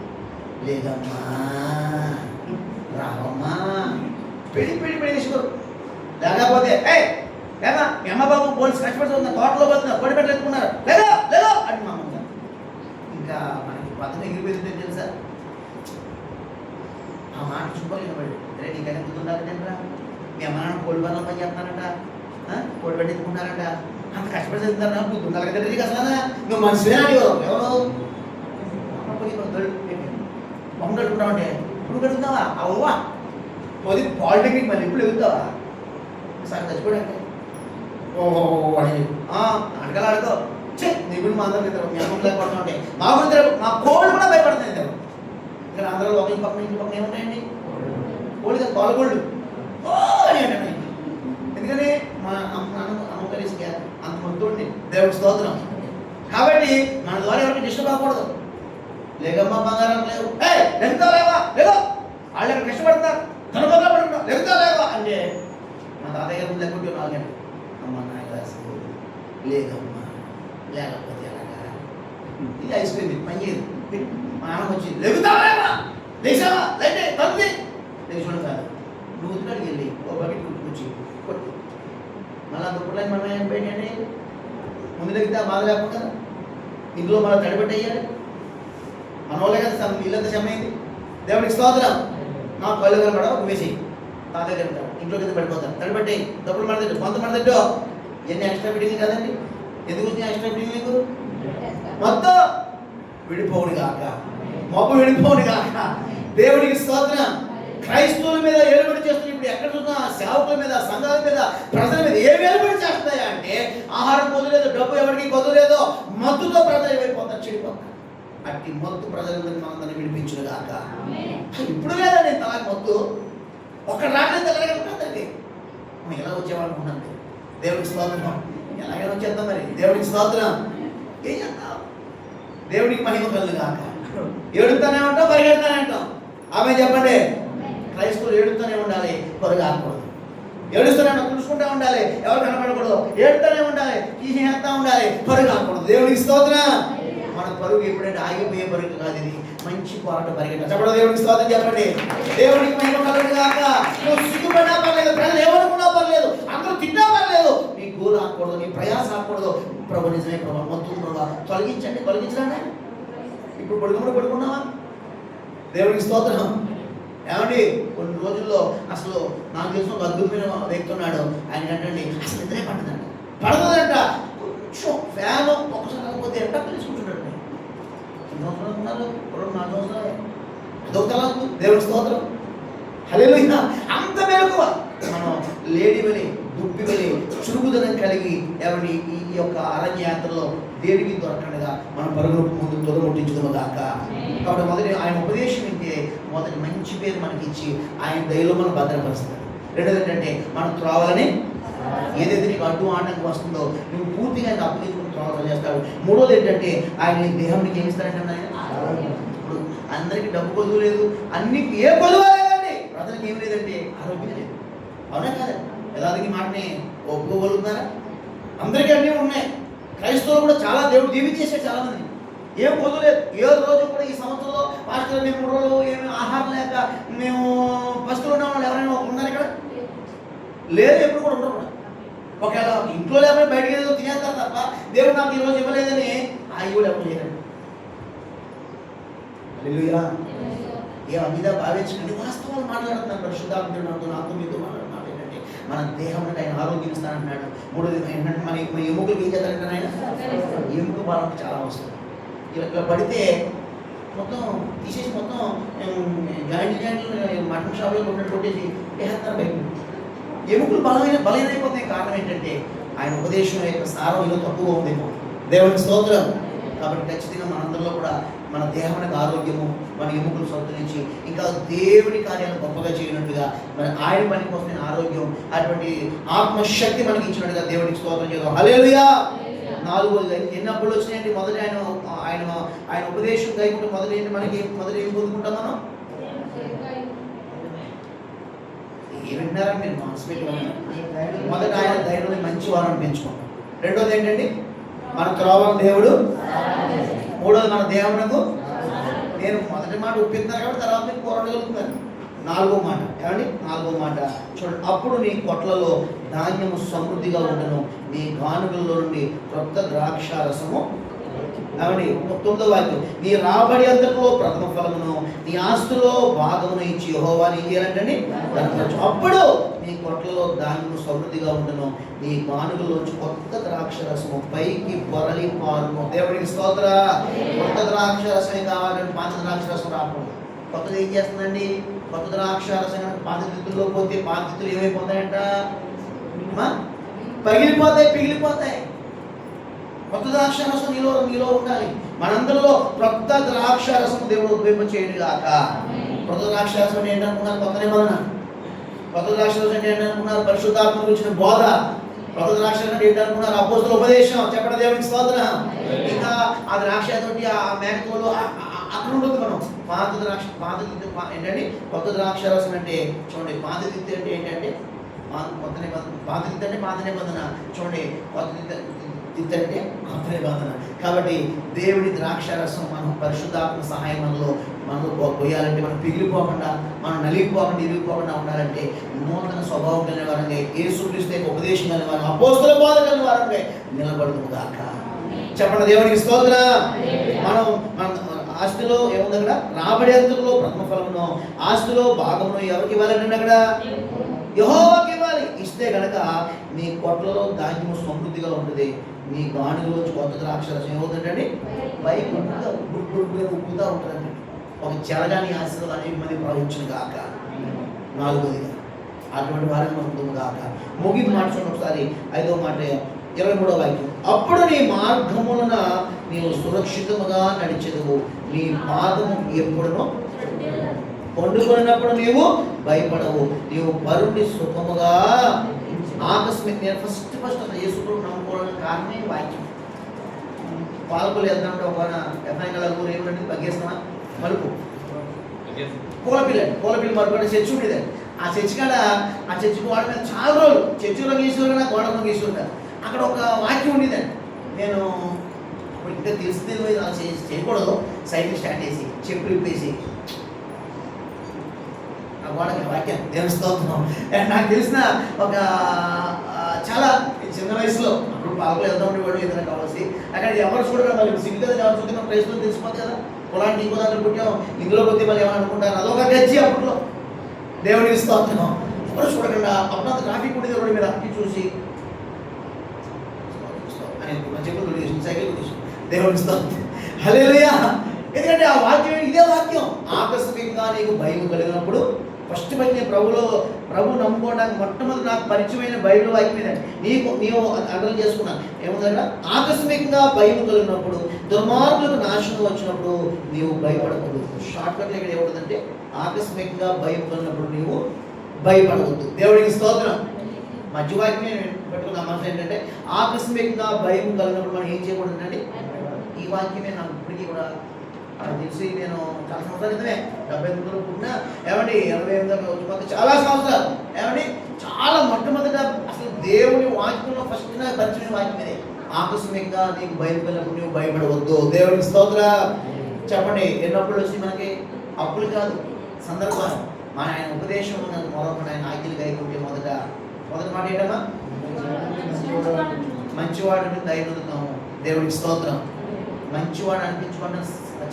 లేదమ్మా రావమ్మా పెళ్లి చేసుకోరు. లేకపోతే లేదా మీ అమ్మ బాబు పోలీసు కష్టపడుతున్నా, తోటలో పోతున్నా, పొడి పెట్టలు ఎత్తుకున్నారు, లేదో అని మా అమ్మ. ఇంకా మనకి పద్ధతి ఎగిరిపోయింది తెలుసా, ఆ మాట చూపలేనబడి అరే నీకైనా గుర్తుండాలంటరా, మీ అమ్మ నాన్న కోడి బలం పని చేస్తున్నారంట, కోడి పెట్టి ఎత్తుకుంటారంట, అంత కష్టపడి చదువుతారా, గుర్తుండాలి కదా నీకు అసలు. నువ్వు మనిషివే అడిగారు ఎవరు బొమ్మ కట్టుకుంటావంటే ఇప్పుడు కడుగుతావా అవ్వా పోది పాలిటెక్నిక్ మళ్ళీ ఇప్పుడు ఎదుగుతావా సార్ చచ్చిపోయాక అని అడగలు అడగో చె నీ గుడి మా అందరం ఇద్దరు మీ అమ్మ భయపడుతూ ఉంటే మా గురించి మా కోళ్ళు కూడా భయపడుతుంది ఇద్దరు. ఇక్కడ ఆంధ్రాలో ఒకరి పక్కన ఇంటి పక్కన ఏమున్నాయండి? కోడి కదా, పాలగోళ్ళు అని అంటాను. ఎందుకని మా అమ్మకరేసి అంత మొత్తం దేవుడి స్తోత్రం. కాబట్టి మన ద్వారా ఎవరికి డిస్టర్బ్ అవ్వకూడదు. లేకమ్మా బంగారం లేవు, లెగుతా లేవా, లేదో వాళ్ళు ఎక్కడ కష్టపడతారు, తనబోగా పడుతున్నారు, లెగుతా లేవా అంటే మా తాతయ్య గారు లేకుంటే 4 గంటలు అమ్మ నాయకు లేదమ్మా, లేకపోతే ఎలాగా ఇది ఐస్ క్రీమ్ పని చేయదు. మా నాన్న వచ్చి లెగుతా లేవా, లేచావా, లేటే తల్లి లేచుకోవడం కాదు, నువ్వు ఉద్యోగానికి వెళ్ళి ఒక బకెట్ కుట్టుకొచ్చి కొట్టి మళ్ళీ దుప్పట్లకి మనం ఏం పెట్టండి, ముందు లెగితే బాధ లేకుండా కదా, ఇంట్లో మళ్ళీ తడిపెట్టి అయ్యాలి. మన వాళ్ళే కదా ఇల్లంతా చెమ్మైంది. దేవుడికి స్తోత్రం. మా కళ్ళు కనపడవు, నువ్వేసేయి. తాతయ్య తింటాడు, ఇంట్లో కింద పడిపోతాడు, తడిపెట్టి డబ్బులు మడతట్టు, కొంత మడతట్టు. ఎన్ని ఎక్స్ట్రా ఫిట్టింగ్ కదండి, ఎందుకు వచ్చిన ఎక్స్ట్రా ఫిట్టింగ్ మీకు? మొత్తం విడిపోవుడు కాక, మొబ్బు విడిపోవుడు కాక. దేవుడికి స్తోత్రం. క్రైస్తవుల మీద ఏలుబడి చేస్తున్న ఇప్పుడు ఎక్కడ చూసినా సేవకుల మీద, సంఘాల మీద, ప్రజల మీద ఏమి ఏలుబడి చేస్తున్నాయా అంటే ఆహారం కొదలేదు, డబ్బు ఎవరికి కొదలేదో, మత్తుతో ప్రజలు ఏమైపోతారు, చెడిపోతారు. అట్టి మత్తు ప్రజలందరినీ మనందరినీ విడిపించును గాక. ఇప్పుడు లేదండి తలాకి మత్తు, ఒక్కడ రావడం తెల్లగలుగుతుందండి. మనం ఎలా వచ్చేవాళ్ళనుకున్నాను. దేవుడికి స్తోత్రం. ఎలాగైనా వచ్చేద్దాం మరి. దేవుడికి స్తోత్రం. ఏం చేద్దాం? దేవుడికి మహిమ కలుగు గాక. ఏడుతానే ఉంటాం, పరిగెడతానే ఉంటాం. ఆమె చెప్పండి. క్రైస్తవులు ఏడుతూనే ఉండాలి, పొరగా ఆకూడదు. ఏడుస్తూనే చూసుకుంటూ ఉండాలి, ఎవరు కనపడకూడదు. ఏడుతూనే ఉండాలి, తీసేస్తా ఉండాలి, పొరగా ఆకూడదు. దేవుడికి స్తోత్రం. మన పరుగు ఎప్పుడంటే ఆగిపోయే పరుగు కాదు, ఇది మంచి పోరాటం పరిగెట్ట. చెప్పండి దేవుడికి స్తోత్రం. చెప్పండి. దేవుడికి మహిమ కలుగు గాక. నువ్వు సిగ్గుపడినా పర్లేదు, ప్రజలు ఏమనుకున్నా పర్లేదు, అందరూ తిన్నా పర్లేదు, నీ గోలు ఆకూడదు, నీ ప్రయాస ఆకూడదు. ప్రభు నిజమే ప్రభావ, మొత్తం ప్రభావ తొలగించండి, తొలగించండి. ఇప్పుడు పడుకున్నావా? దేవుడికి స్తోత్రం. ఏమండి కొన్ని రోజుల్లో అసలు నాకు తెలిసిన ఒక అద్భుతమైన వ్యక్తి ఉన్నాడు. ఆయన ఏంటండి అసలు నిద్రే పడదంట. కొంచెం ఫ్యాన్ ఒకసారి కాకపోతే ఎట్లా తెలుసుకుంటున్నాడు. 2 సంవత్సరాలు ఉన్నారు, 4 సంవత్సరాలు. అదొక తలాకు. దేవుడి స్తోత్రం. హల్లెలూయా. అంత మెలకువ మనం లేడీ వలి, దుప్పి వలి చురుకుదనం కలిగి ఎవరి ఈ యొక్క అరణ్య యాత్రలో దేనికి దొరకనగా మన పరుగులకు ముందు తొలగొట్టించుకున్న దాక. కాబట్టి మొదటి ఆయన ఉపదేశం ఏంటి? మొదటి మంచి పేరు మనకి ఇచ్చి ఆయన దయలో మనం భద్రపరుస్తాడు. రెండోది ఏంటంటే మనం త్రోవలని ఏదైతే నీకు అడ్డు ఆటంకం వస్తుందో నువ్వు పూర్తిగా ఆయన అప్పగించుకుని త్రోవలు చేస్తాడు. మూడోది ఏంటంటే ఆయన నీ దేహానికి ఏమిస్తాడంటే ఇప్పుడు అందరికీ డబ్బు కొదువు లేదు, అన్ని ఏ కొదువు లేదండి, ప్రజలకు ఏం లేదంటే ఆరోగ్యం లేదు. అవునా కాదు? యథార్థకి మాటని ఒప్పుకోగలుగుతున్నారా? అందరికీ అన్నీ ఉన్నాయి. క్రైస్తవులు కూడా చాలా దేవుడు దీవించేసాడు చాలా మంది. ఏం పొందలేదు. ఏ రోజు కూడా ఈ సంవత్సరంలో పాస్టర్ మేము 3 రోజులు ఏమి ఆహారం లేక మేము పస్తులు ఉన్న వాళ్ళు ఎవరైనా ఉన్నారు ఇక్కడ? లేదు, ఎప్పుడు కూడా ఉండరు. ఒకవేళ ఇంట్లో లేకపోతే బయటకు ఏదో తినేస్తారు తప్ప దేవుడు నాకు ఈరోజు ఇవ్వలేదని కూడా ఎవరు లేదండి. హల్లెలూయా. ఏ అమిదా భావించండి, వాస్తవాలు మాట్లాడుతున్నాను. పరిశుద్ధాత్మతో నాతో మీతో మాట్లాడుతున్నాడు ఏంటంటే మన దేహం అంటే ఆయన ఆరోగ్యం ఇస్తానంటున్నాడు. మూడోది ఏంటంటే మన ఎముకలకు ఏం చేస్తారంటే ఆయన ఎముక బలం చాలా అవసరం. ఇలా పడితే మొత్తం తీసేసి మొత్తం జాయింట్లు మటన్ షాప్లో కొట్టేసి వేస్తారు బయట. ఎముకలు బలమైపోతాయి. కారణం ఏంటంటే ఆయన ఉపదేశం యొక్క సారం ఇలా తక్కువగా ఉందేమో. దేవునికి స్తోత్రం. కాబట్టి ఖచ్చితంగా మనందరిలో కూడా మన దేహానికి ఆరోగ్యము, మన ఎముకలు సంతరించి ఇంకా దేవుడి కార్యాలను గొప్పగా చేయనట్టుగా మన ఆయన పని కోసం ఆరోగ్యం, అటువంటి ఆత్మశక్తి మనకి ఇచ్చినట్టుగా దేవుడికి స్తోత్రం చేద్దాం. హల్లెలూయా. 4వది ఎన్ని అప్పులు వచ్చినాయండి? మొదటి ఆయన ఉపదేశం కైకుంటే మొదటి మనకి మొదటి ఏం పొందుకుంటాం మనం? ఏమింటారా మీరు మనసు పెట్టుకోండి. మొదట ఆయన ధైర్యం మంచి వారిని పెంచుకుంటాం. రెండోది ఏంటండి? మన త్రోవను దేవుడు. మూడోది మన దేవునకు నేను మొదటి మాట ఒప్పిస్తాను కాబట్టి తర్వాత నేను పోరాడగలుగుతున్నాను. 4వ మాట ఏమండి? 4వ మాట చూడండి. అప్పుడు నీ కొట్లలో ధాన్యము సమృద్ధిగా ఉండను, నీ గానుగల్లో నుండి క్రొత్త ద్రాక్షారసము. ఏమండి? 9వ వాక్యం, నీ రాబడి అంతట్లో ప్రథమ ఫలమును నీ ఆస్తులో భాగమును ఇచ్చి యెహోవాని ఏం చేయాలంటండి? అప్పుడు నీ కొట్లలో ధాన్యము సమృద్ధిగా ఉండను, నీ గానుగల్లోంచి కొత్త ద్రాక్షరసము పైకి పొరలి పారును. దేవుడికి స్తోత్ర. కొత్త ద్రాక్షరసమే కావాలంటే పాత ద్రాక్షరసం రాకూడదు. కొత్తది ఏం చేస్తుందండి? కొత్త ద్రాక్షారసం పాత తిత్తుల్లో పోతే పాత తిత్తులు ఏమైపోతాయంట? పగిలిపోతాయి, పిగిలిపోతాయి. కొత్త ద్రాక్షారసం నీలో ఉండాలి. మనందరిలో కొత్త ద్రాక్షారసం దేవుడు ఉద్భవింప చేయడు గాక. కొత్త ద్రాక్షారసం అంటే ఏంటనుకున్నారు? కొత్త నిబంధన. కొత్త ద్రాక్షారసం అంటే ఏంటనుకున్నారు? పరిశుద్ధాత్మ గురించిన బోధ. కొత్త ద్రాక్షారసం అంటే ఏంటనుకున్నారు? అపోస్తలుల ఉపదేశం. చెప్పండి దేవునికి స్తోత్రం. ఇంకా ఆ ద్రాక్ష తోటి ఆ మేకతోలు అక్కడ ఉంటుంది. మనం పాత ఏంటంటే కొత్త ద్రాక్షారసం అంటే చూడండి, పాత తిత్తి అంటే ఏంటంటే కొత్త నిబంధన. పాత తిత్తి అంటే పాత నిబంధన. చూడండి, కొత్త తిత్తి అంటే కొత్త నిబంధన. కాబట్టి దేవుడి ద్రాక్షారసం మనం పరిశుద్ధాత్మ సహాయం మనలో పోయాలంటే, మనం పిగిలిపోకుండా, మనం నలిగిపోకుండా, ఇరిగిపోకుండా ఉండాలంటే నూతన స్వభావం కలిగిన వారంగా, యేసుక్రీస్తు యొక్క ఉపదేశం కలిగిన వారు, అపోస్తలుల బోధ కలిగిన వారంగా నిలబడుతుంది గాక. చెప్పండి దేవునికి స్తోత్రం. మనం ఆస్తిలో ఏముంది అక్కడ? రాబడి అంతలో ప్రథమ ఫలమును, ఆస్తిలో భాగమును ఎవరికి ఇవ్వాలండి? అక్కడ యెహోవాకి ఇవ్వాలి. ఇస్తే కనుక నీ కొట్లలో ధాన్యము సమృద్ధిగా ఉంటుంది. నీ గానులోంచి కొత్త ద్రాక్షరసం ఏమవుతుందండి? వైపుగా ఉప్పుతా ఉంటుందండి. ఒక చెరగాని ఆశలు అనేక మంది ప్రవహించిన గాక. నాలుగోదిగా అటువంటి వారిని మనం గాక. ముగింపు మాట చూడండి ఒకసారి, 5వ మాట 23వ వాక్యం. అప్పుడు నీ మార్గమున నీవు సురక్షితముగా నడిచెదవు, నీ పాదము ఎప్పుడునో పండుకొనినప్పుడు నీవు భయపడవు, నీవు పరుండి సుఖముగా. ఆకస్మిక నేను ఫస్ట్ అసలు యేసుడు నమ్ముకోవడానికి కారణమే వాక్యం. పాలకులు వెళ్తామంటే ఒక ఎఫ్ఐగల ఊరు ఏమిటంటే బగ్గేస్తామా మలుపు పూలపిల్ల మలుపు అంటే చర్చి ఉండేదండి. ఆ చర్చి కాడ ఆ చర్చి గోడ మీద చాలా రోజులు చర్చిలో గీసుడు కదా, గోడలో గీసుడు కదా, అక్కడ ఒక వాక్యం ఉండేదండి. నేను ఇంకా తెలిసి అలా చేయకూడదు, సైకిల్ స్టార్ట్ చేసి చెప్పులు ఇప్పేసి ఆ గోడకి వాక్యం తెలుస్తాం. నాకు తెలిసిన ఒక చాలా చిన్న వయసులో అప్పుడు పాలకులు వెళ్తా ఉండేవాడు, ఏదైనా కావాల్సి అక్కడ ఎవరు చూడరు. మళ్ళీ సిగ్గు కదా ఎవరు చూస్తే మన ప్రైస్లో తెలిసిపోతుంది కదా. పొలాంటి ఇంకో దాంట్లో పుట్టాం, ఇందులో కొద్ది మళ్ళీ ఏమని అనుకుంటారు, అదొక గజ్జి అప్పట్లో. దేవుడికి స్తోత్రం. ఎవరు చూడకుండా అప్పుడు ట్రాఫిక్ ఉండేది రోడ్డు మీద అప్పటి చూసి సైకిల్ కొట్టేసి దేవుడికి స్తోత్రం. హల్లెలూయా. ఎందుకంటే ఆ వాక్యం ఇదే వాక్యం. ఆకస్మికంగా నీకు భయం కలిగినప్పుడు ఫస్ట్ నేను ప్రభు నమ్ముకోవడానికి మొట్టమొదటి నాకు పరిచయమైన బైబిల్ వాక్యం మీద నీవు అర్థం చేసుకున్నాను. ఏముందంటే ఆకస్మికంగా భయం కలిగినప్పుడు, దుర్మార్గులకు నాశనం వచ్చినప్పుడు నీవు భయపడకూడదు. షార్ట్కట్లో ఇక్కడ ఏముంటుందంటే ఆకస్మికంగా భయం కలిగినప్పుడు నీవు భయపడవద్దు. దేవుడికి స్తోత్రం. మధ్య వాక్యమే పెట్టుకున్న మనసు ఏంటంటే ఆకస్మికంగా భయం కలిగినప్పుడు మనం ఏం చేయకూడదండి. ఈ వాక్యమే నాకు ఇప్పటికీ కూడా తెలిసి, నేను చాలా సంవత్సరాల క్రితమే 79లో పుట్టినా ఏమండి 88 చాలా సంవత్సరాలు ఏమండి చాలా మొట్టమొదట అసలు దేవుని వాక్యంలో ఫస్ట్ నాకు పరిచయం వాక్యం ఇదే. ఆకస్మికంగా నీకు భయం కలిగినప్పుడు నువ్వు భయపడవద్దు. దేవుడికి స్తోత్రం. చెప్పండి, ఎన్నప్పుడు వచ్చి మనకి అప్పులు కాదు సందర్భాలు. మన ఆయన ఉపదేశం మొదలు ఆయన ఆజ్ఞలు గైకుంటే మొదటి మాట ఏంటమ్మా? మంచివాడిని దయనుతాము. దేవుడికి స్తోత్రం. మంచివాడు అనిపించుకోవడం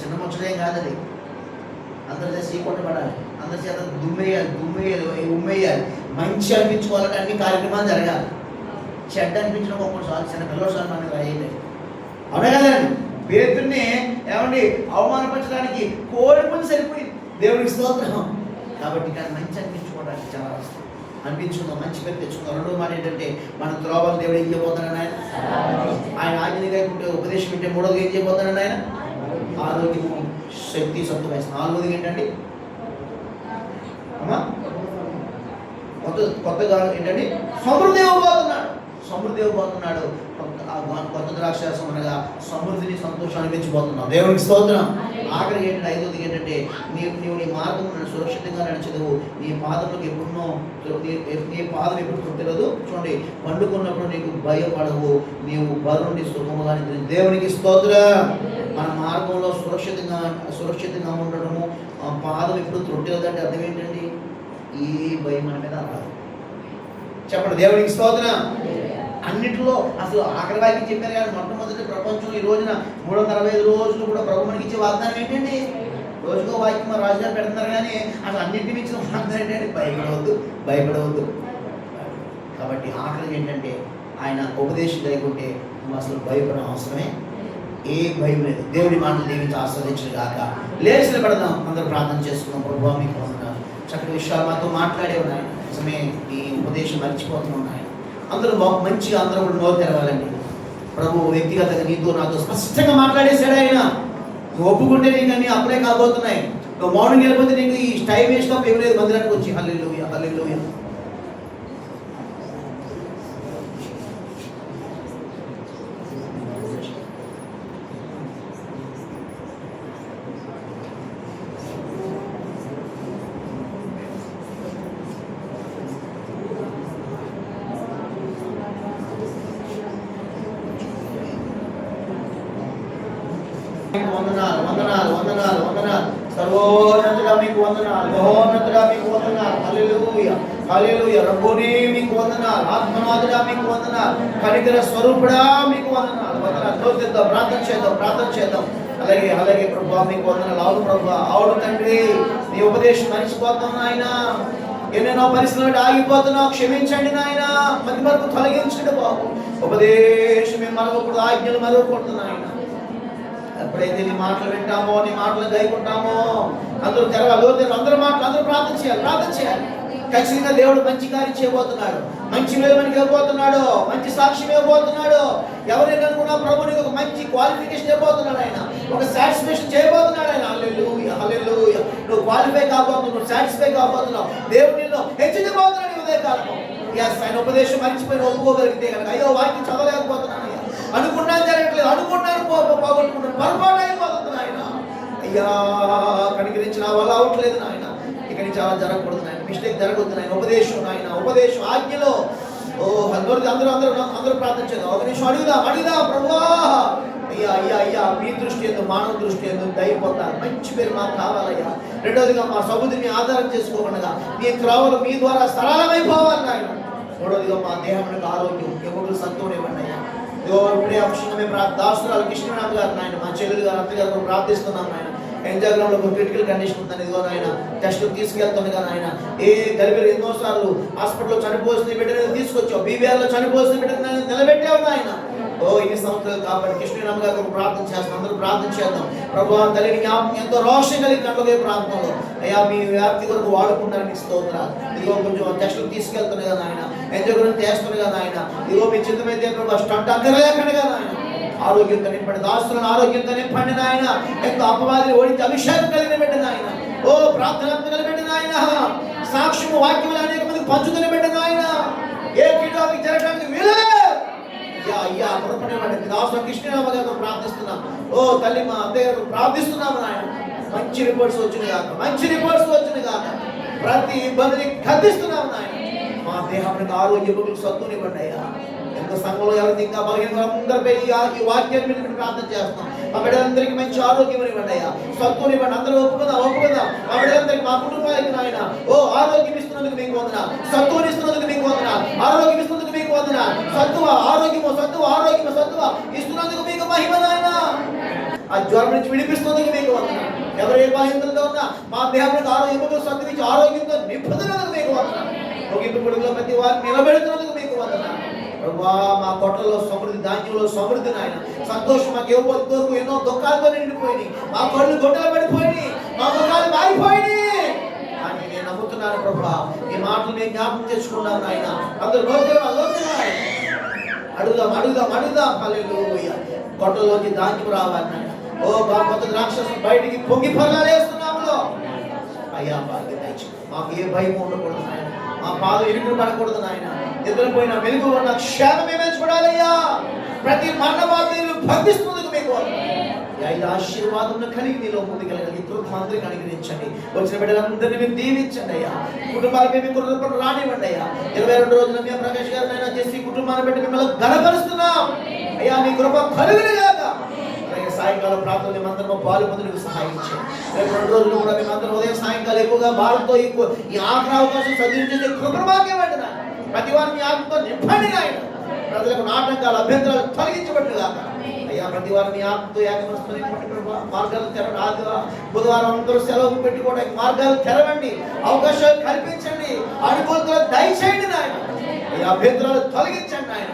చిన్న ముచ్చటేం కాదు. అది అందరి చేత కొట్టబడాలి, అందరి చేత ఉమ్మేయాలి. మంచి అనిపించుకోవాలంటే అన్ని కార్యక్రమాలు జరగాలి. చెడ్డ అనిపించడం ఒక్కొక్కసారి చిన్న పిల్లసారి మనకి రాయలేదు. అవునా కదండి? పేరుని ఏమండి అవమానపరచడానికి కోరిపోయి సరిపోయింది. దేవుడికి స్తోత్రం. కాబట్టి కానీ మంచి అనిపించుకోవడానికి చాలా వస్తుంది. అనిపించుకుందాం, మంచి పేరు తెచ్చుకుందాం. రెండో మాట ఏంటంటే మన త్రోవలు దేవుడు ఏం చేయబోతున్నాడు? ఆయన ఆజ్ఞగా ఉపదేశం వింటే మూడోది ఏం చేయబోతున్నాడు? ఆయన ఆరోగ్యము, శక్తి, సంతోషం. నాలుగోది ఏంటంటే అమ్మా కొత్తగా ఏంటంటే సమృద్ధి ఇవ్వబోతున్నాడు. కొత్త ద్రాక్షారసం అనగా సమృద్ధిని, సంతోషాన్ని పెంచిపోతున్నాం. దేవునికి స్తోత్రం. ఆఖరికి ఏంటంటే 5వది ఏంటంటే నీవు నీ మార్గం సురక్షితంగా నడిచేదవు, నీ పాదములకు ఎప్పుడునో నీ పాదం ఎప్పుడు తొట్టెలదు. చూడండి, పండుకున్నప్పుడు నీకు భయపడవు, నీవు బరుండి సుఖముగా. దేవునికి స్తోత్రం. మన మార్గంలో సురక్షితంగా ఉండడము, పాదం ఎప్పుడు తొట్టెలదంటే అర్థం ఏంటండి? ఈ భయం మన మీద రాదు. చెప్పండి దేవునికి స్తోత్రం. అన్నింటిలో అసలు ఆఖరి వాక్యం చెప్పారు కానీ మొట్టమొదటి ప్రపంచం ఈ రోజున 365 రోజులు కూడా ప్రభు మనకి ఇచ్చే వాగ్దానం ఏంటండి? రోజుకో వాక్యం రాజుగారు పెడుతున్నారు కానీ అసలు అన్నింటి మించిన వాగ్దానం ఏంటంటే భయపడవద్దు. కాబట్టి ఆఖరికి ఏంటంటే ఆయన ఉపదేశం లేకుంటే నువ్వు అసలు భయపడడం అవసరమే ఏ భయం లేదు. దేవుడి మాటలు దీవించి ఆస్వాదించడు గాక. లేచిన పెడదాం, అందరూ ప్రార్థన చేసుకున్నాం. ప్రభు మీకు చక్కటి విషయాలు మాతో మాట్లాడే ఉన్నాయి. నిజమే, ఈ ఉపదేశం మర్చిపోతున్నాం. అందరూ మంచిగా అందరూ కూడా నోరు తెరవాలండి. ప్రభు వ్యక్తిగతంగా నీతో నాతో స్పష్టంగా మాట్లాడేశాడు ఆయన. నువ్వు ఒప్పుకుంటే నీకు అన్ని అప్లై కాబోతున్నాయి. నువ్వు మార్నింగ్ వెళ్ళిపోతే నీకు ఈ టైం వేస్ట్ ఏం లేదు మందిరానికి వచ్చి. హల్లెలూయా హల్లెలూయా. వందనాలు వందనాలు వందనాలు వందనాలు. సర్వోన్నతుడా మీకు వందనాలు, మహోన్నతుడా మీకు వందనాలు. హల్లెలూయా హల్లెలూయా. రబ్బోనీ మీకు వందనాలు, ఆత్మనాథుడా మీకు వందనాలు, కనికర స్వరూపుడా మీకు వందనాలు. వందనాలు. తోచేద్దాం, ప్రార్థన చేద్దాం, ప్రార్థన చేద్దాం. అలాగే అలాగే ప్రభువా మీకు వందనాలు. అవును ప్రభువా, అవును తండ్రి, నీ ఉపదేశం మరిచిపోతాం నాయన. ఎన్నెన్నో పరిస్థితులు ఆగిపోతున్నావు, క్షమించండి నాయన. మధ్య వరకు తొలగించండి బాబు. ఉపదేశం మరవకూడదు, ఆజ్ఞలు మరవకూడదు నాయన. ఎప్పుడైతే నీ మాటలు వింటామో, నీ మాటలు గైకుంటామో, అందరూ తెరవాలి, అందరూ మాటలు అందరూ ప్రార్థన చేయాలి, ప్రార్థన చేయాలి. ఖచ్చితంగా దేవుడు మంచి కార్యం చేయబోతున్నాడు, మంచి వెలువనికి ఇవ్వబోతున్నాడు, మంచి సాక్ష్యం ఇవ్వబోతున్నాడు. ఎవరైనా అనుకున్నా ప్రభు నీకు ఒక మంచి క్వాలిఫికేషన్ ఇవ్వబోతున్నాడు ఆయన, ఒక సాటిస్ఫాక్షన్ చేయబోతున్నాడు ఆయన. హల్లెలూయా హల్లెలూయా. నువ్వు క్వాలిఫై కాబోతున్నావు, నువ్వు సాటిస్ఫై కాబోతున్నావు. దేవుడు నిన్ను హెచ్చించబోతున్నాడు ఈ ఉదయకాలము. ఆయన ఉపదేశం మరిచిపోయిన ఒప్పుకోగలిగితే కనుక, అయ్యో వాక్యం చదవలేకపోతున్నాను, అనుకున్నాను జరగట్లేదు, అనుకున్నాను పోగొట్టుకున్నాను, పొరపాటు అయిపోతుంది నాయన. అయ్యా కనికరించి నా వల్ల అవట్లేదు నాయన. ఇక్కడి నుంచి అలా జరగకూడదు నాయన, మిస్టేక్ జరగకూడదు నాయన. ఉపదేశం నాయన, ఉపదేశం ఆజ్ఞలో అందరూ అందరూ అందరూ అందరూ ప్రార్థన చేద్దాం. ఒక నిమిషం అడుగుదా ప్రభువా. అయ్యా అయ్యా అయ్యా, మీ దృష్టి ఎందు, మానవ దృష్టి ఎందు దయపోతారు. మంచి పేరు మాకు కావాలయ్యా. రెండోదిగా మా సముద్రిని ఆధారం చేసుకోకుండా మీ త్రోవలు మీ ద్వారా సరళమైపోవాలి నాయన. మూడోదిగా మా దేహానికి ఆరోగ్యం, ఎప్పుడు సంతోషం ఇవ్వండి అయ్యా. ఇప్పుడే అంశంగా మేము దాసురాలు కృష్ణనాథ్ గారు నాయన, మా చెల్లెలు గారు, అత్తగారు ప్రార్థిస్తున్నాం నాయన. ఎంజాగ్రామ్లో ఒక క్రిటికల్ కండిషన్ ఉందని ఇదిగో నాయన, టెస్ట్ తీసుకెళ్తుంది కదా నాయన. ఏ గర్భిణి ఎన్నోసార్లు హాస్పిటల్లో చనిపోసిన బిడ్డను తీసుకొచ్చావు, బీబీఆర్లో చనిపోసిన బిడ్డను నిలబెట్టావు నాయన. ఇన్ని సంవత్సరాలు కాబట్టి కృష్ణనాథ్ గారు ప్రార్థన చేస్తాం, అందరూ ప్రార్థన చేద్దాం. ప్రభువా తల్లిని జ్ఞాపకం, ఎంతో రోషం కలిగి కంటలే ప్రాంతంలో అయ్యా మీ వ్యాప్తి కొరకు వాడుకుంటారని స్తోత్రాలు. ఇదిగో కొంచెం టెస్టులు తీసుకెళ్తున్నాయి కదా నాయన, ఎంజాగ్రామ్ చేస్తున్నాయి కదా నాయన. ఇదిగో మీ చిత్తమైతే స్టంట్ అంతలేకండి కదా నాయన. ఆరోగ్యంతో నింపండి, దాసులను ఆరోగ్యంతో నింపండి నాయన. ఎంతో అపవాదిని ఓడించి అభిషేకం కలిగిన బిడ్డ నాయన. ప్రార్థన కలిగిన నాయన. సాక్ష్యము వాక్యములు అనేక మందికి పంచుకుని బిడ్డ నాయన. ఏ కీటానికి జరగడానికి వీలే అయ్యా పొరపడేవాడి దాసు కృష్ణనాథ గారు ప్రార్థిస్తున్నాం. తల్లి మా అత్తయ్య గారు ప్రార్థిస్తున్నాము నాయన. మంచి రిపోర్ట్స్ వచ్చిన కాక, మంచి రిపోర్ట్స్ వచ్చిన కాక, ప్రతి ఇబ్బందిని ఖండిస్తున్నాము నాయన. మా దేహానికి ఆరోగ్య సత్తునివ్వండి అయ్యా. ఎంత సంఘంలో ఎవరికి ఇంకా బలహీన అందరిపై ఈ వాక్యాన్ని మీద ప్రార్థన చేస్తాం. మా బిడ్డలందరికీ మంచి ఆరోగ్యం ఇవ్వండి అయ్యా, సత్తునివ్వండి. అందరూ ఒప్పుకుందాం. మా బిడ్డలందరికీ, మా కుటుంబానికి నాయన ఆరోగ్యం ఇస్తున్నందుకు మీకు వందనాలు, సత్తుని ఇస్తున్నందుకు మీకు వందనాలు, ఆరోగ్యం ఇస్తున్నందుకు మీకు వందనాలు. సత్తువ ఆరోగ్యము, సత్తువ ఆరోగ్యము, సత్తువ ఇస్తున్నందుకు మీకు మహిమ నాయన. ఆ జ్వరం నుంచి విడిపిస్తున్నందుకు మీకు వందనాలు. ఎవరు ఏ బాధ్యతలతో ఉన్నా మా దేహానికి ఆరోగ్యం సత్తువించి ఆరోగ్యంతో నింపుతున్నందుకు మీకు వందనాలు. ముగింపు పొడుగులో ప్రతి వారిని నిలబెడుతున్నందుకు మీకు వందనాలు. ప్రభువా మా కొట్టలో సమృద్ధి, ధాన్యంలో సమృద్ధి నాయన. సంతోషం మాకు ఇవ్వబోతు, ఎన్నో దుఃఖాలతో నిండిపోయినాయి. మా కళ్ళు గొడ్డలు పడిపోయినాయి, మా ముఖాలు మారిపోయినాయి. అని నేను నమ్ముతున్నాను ప్రభువా. ఈ మాటలు నేను జ్ఞాపకం తెచ్చుకున్నాను నాయన. అందరూ అడుగుదాం. హల్లెలూయా. కొట్టలోకి ధాన్యం రావాలి నాయన. కొంత రాక్షసులు బయటికి పొంగి పర్లాలేస్తున్నాములో అయ్యా భాగ్యం తెచ్చు. మాకు ఏ భయం ఉండకూడదు నాయన. మా పాలు ఇరుకులు పడకూడదు నాయన. నిద్రపోయిన వెలుగు ఉన్న క్షేమమే చూడాలయ్యా. ప్రతి మరణ బాధలు బంధిస్తున్నందుకు మీకు ఐదు ఆశీర్వాదం కలిగి నీలో ముందుకెళ్ళగలిగి కృపమందరికి అనుగ్రహించండి. వచ్చిన బిడ్డలందరినీ మీరు దీవించండి అయ్యా. కుటుంబాలు మేము కృపను రానివ్వండి అయ్యా. 22 రోజుల మేము ప్రకాష్ గారిని అయినా చేసి కుటుంబాన్ని పెట్టి మిమ్మల్ని గణపరుస్తున్నాం అయ్యా. మీ కృప కలుగునుగాక. అలాగే సాయంకాలం ప్రార్థన మేమందరము పాలు పొందుటకు సహాయం చేయండి. 2 రోజులు కూడా మేమందరం ఉదయం సాయంకాలం ఎక్కువగా భారంతో ఈ ఆఖరి అవకాశం సద్వినియోగం కృపను మాకు ఇవ్వండి నాయన. ప్రతి వారిని ఆత్మతో నింపండి నాయన. ప్రజలకు నాటకాలు, అభ్యంతరాలు తొలగించబట్టుగాక అయ్యా. ప్రతి వారిని ఆత్మతో ఏకమరుస్తున్న మార్గాలు తెరవండి. ఆదివారం బుధవారం అందరూ సెలవు పెట్టుకోవడానికి మార్గాలు తెరవండి, అవకాశాలు కల్పించండి, అనుకూలతలు దయచేయండి నాయన. అయ్యా అభ్యంతరాలు తొలగించండి నాయన.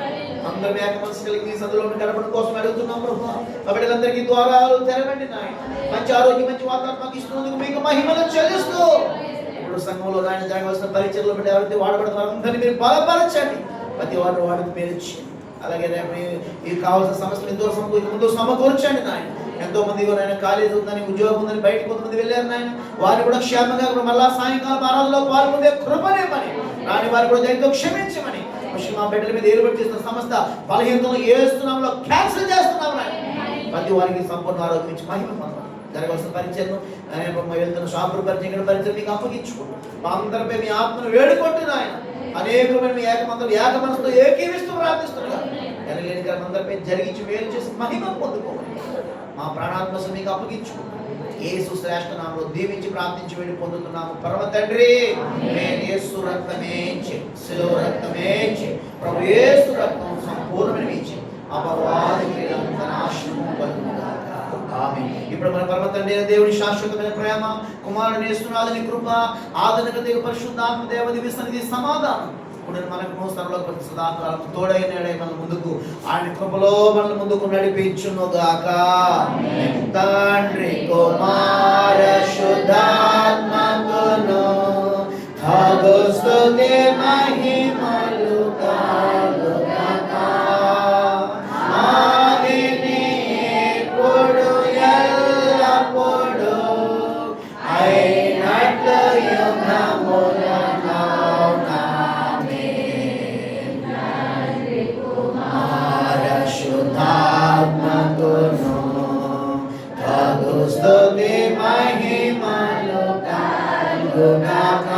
అందరూ ఏకమనసు కలిగి ఈ సందులో గడపడం కోసం అడుగుతున్నాం ప్రభు. మా బిడ్డలందరికీ ద్వారాలు తెరవండి నాయన. మంచి ఆరోగ్యం, మంచి వాతావరణం ఇస్తున్నందుకు మీకు మహిమను చెల్లిస్తూ ఇప్పుడు సంఘంలో నాయన జరగవలసిన పరిచయలు బిడ్డ ఎవరైతే వాడబడుతున్నారు అందరినీ మీరు బలపరచండి. ప్రతి వారు వాడికి పేరు ఇచ్చి అలాగే రేపు ఈ కావాల్సిన సమస్యలు ఎంతో ముందు సమకూర్చండి నాయన. ఎంతో మంది నాయన కాలేజీ ఉందని, ఉద్యోగం ఉందని బయటకు కొంతమంది వెళ్ళారు నాయన. వారిని కూడా క్షేమంగా మళ్ళా సాయంకాలం ఆరాధనలో పాల్గొనే కృపనేమని, రాని వారు కూడా దయతో క్షమించమని, మా బిడ్డల మీద ఏర్పాటు చేస్తున్న సమస్త బలహీనతను ఏస్తున్నాంలో క్యాన్సిల్ చేస్తున్నాం నాయన. ప్రతి వారికి సంపూర్ణ ఆరోగ్యం ఇచ్చి మహిమ పొందాలి. జరగవలసిన పరిచయం వెళ్తున్న షాపుల పరిచయం, ఇక్కడ పరిచయం మీకు అప్పగించుకుంటాం. మా అందరిపై మీ ఆత్మను వేడుకుంటున్నా ఆయన. అనేకమైన మీ ఏకమంతులు ఏక మనసుతో ఏకీవిస్తూ ప్రార్థిస్తున్నారు. ఎనలేని అందరిపై జరిగించి వేలు చేసి మహిమ పొందుకోవాలి. మా ప్రాణాత్మసం మీకు అప్పగించుకుంటాం. యేసు శ్రేష్ఠ నామములో దీవించి ప్రార్థించి వేడి పొందుతున్నాము పరమ తండ్రి. యేసు రక్తమే శిలువ రక్తమే ప్రభు యేసు రక్తం సంపూర్ణమైన ఇచ్చి అపవాది క్రియలంత నాశనము కలుగుగాక. ఆమేన్. ఇప్పుడు మన పరమ తండ్రి దేవుని శాశ్వతమైన ప్రేమ, కుమారుని యేసునాథుని కృప, ఆదరణ దేవ పరిశుద్ధాత్మ దేవదేవి సన్నిధి సమాధానం ఇప్పుడు మనకు స్థలంలో సదాకాలం తోడై నేడై మన ముందుకు ఆయన కృపలో మన ముందుకు నడిపించును గాక. తండ్రి కుమార శుద్ధాత్మకును స్తుతి మహిమలు కలుగుగాక. ఆదిని ఇప్పుడు ఎల్లప్పుడు అయినట్లు యుగములను శుద్ధాత్మకును స్తుతి మహిమలు కలుగుగాక.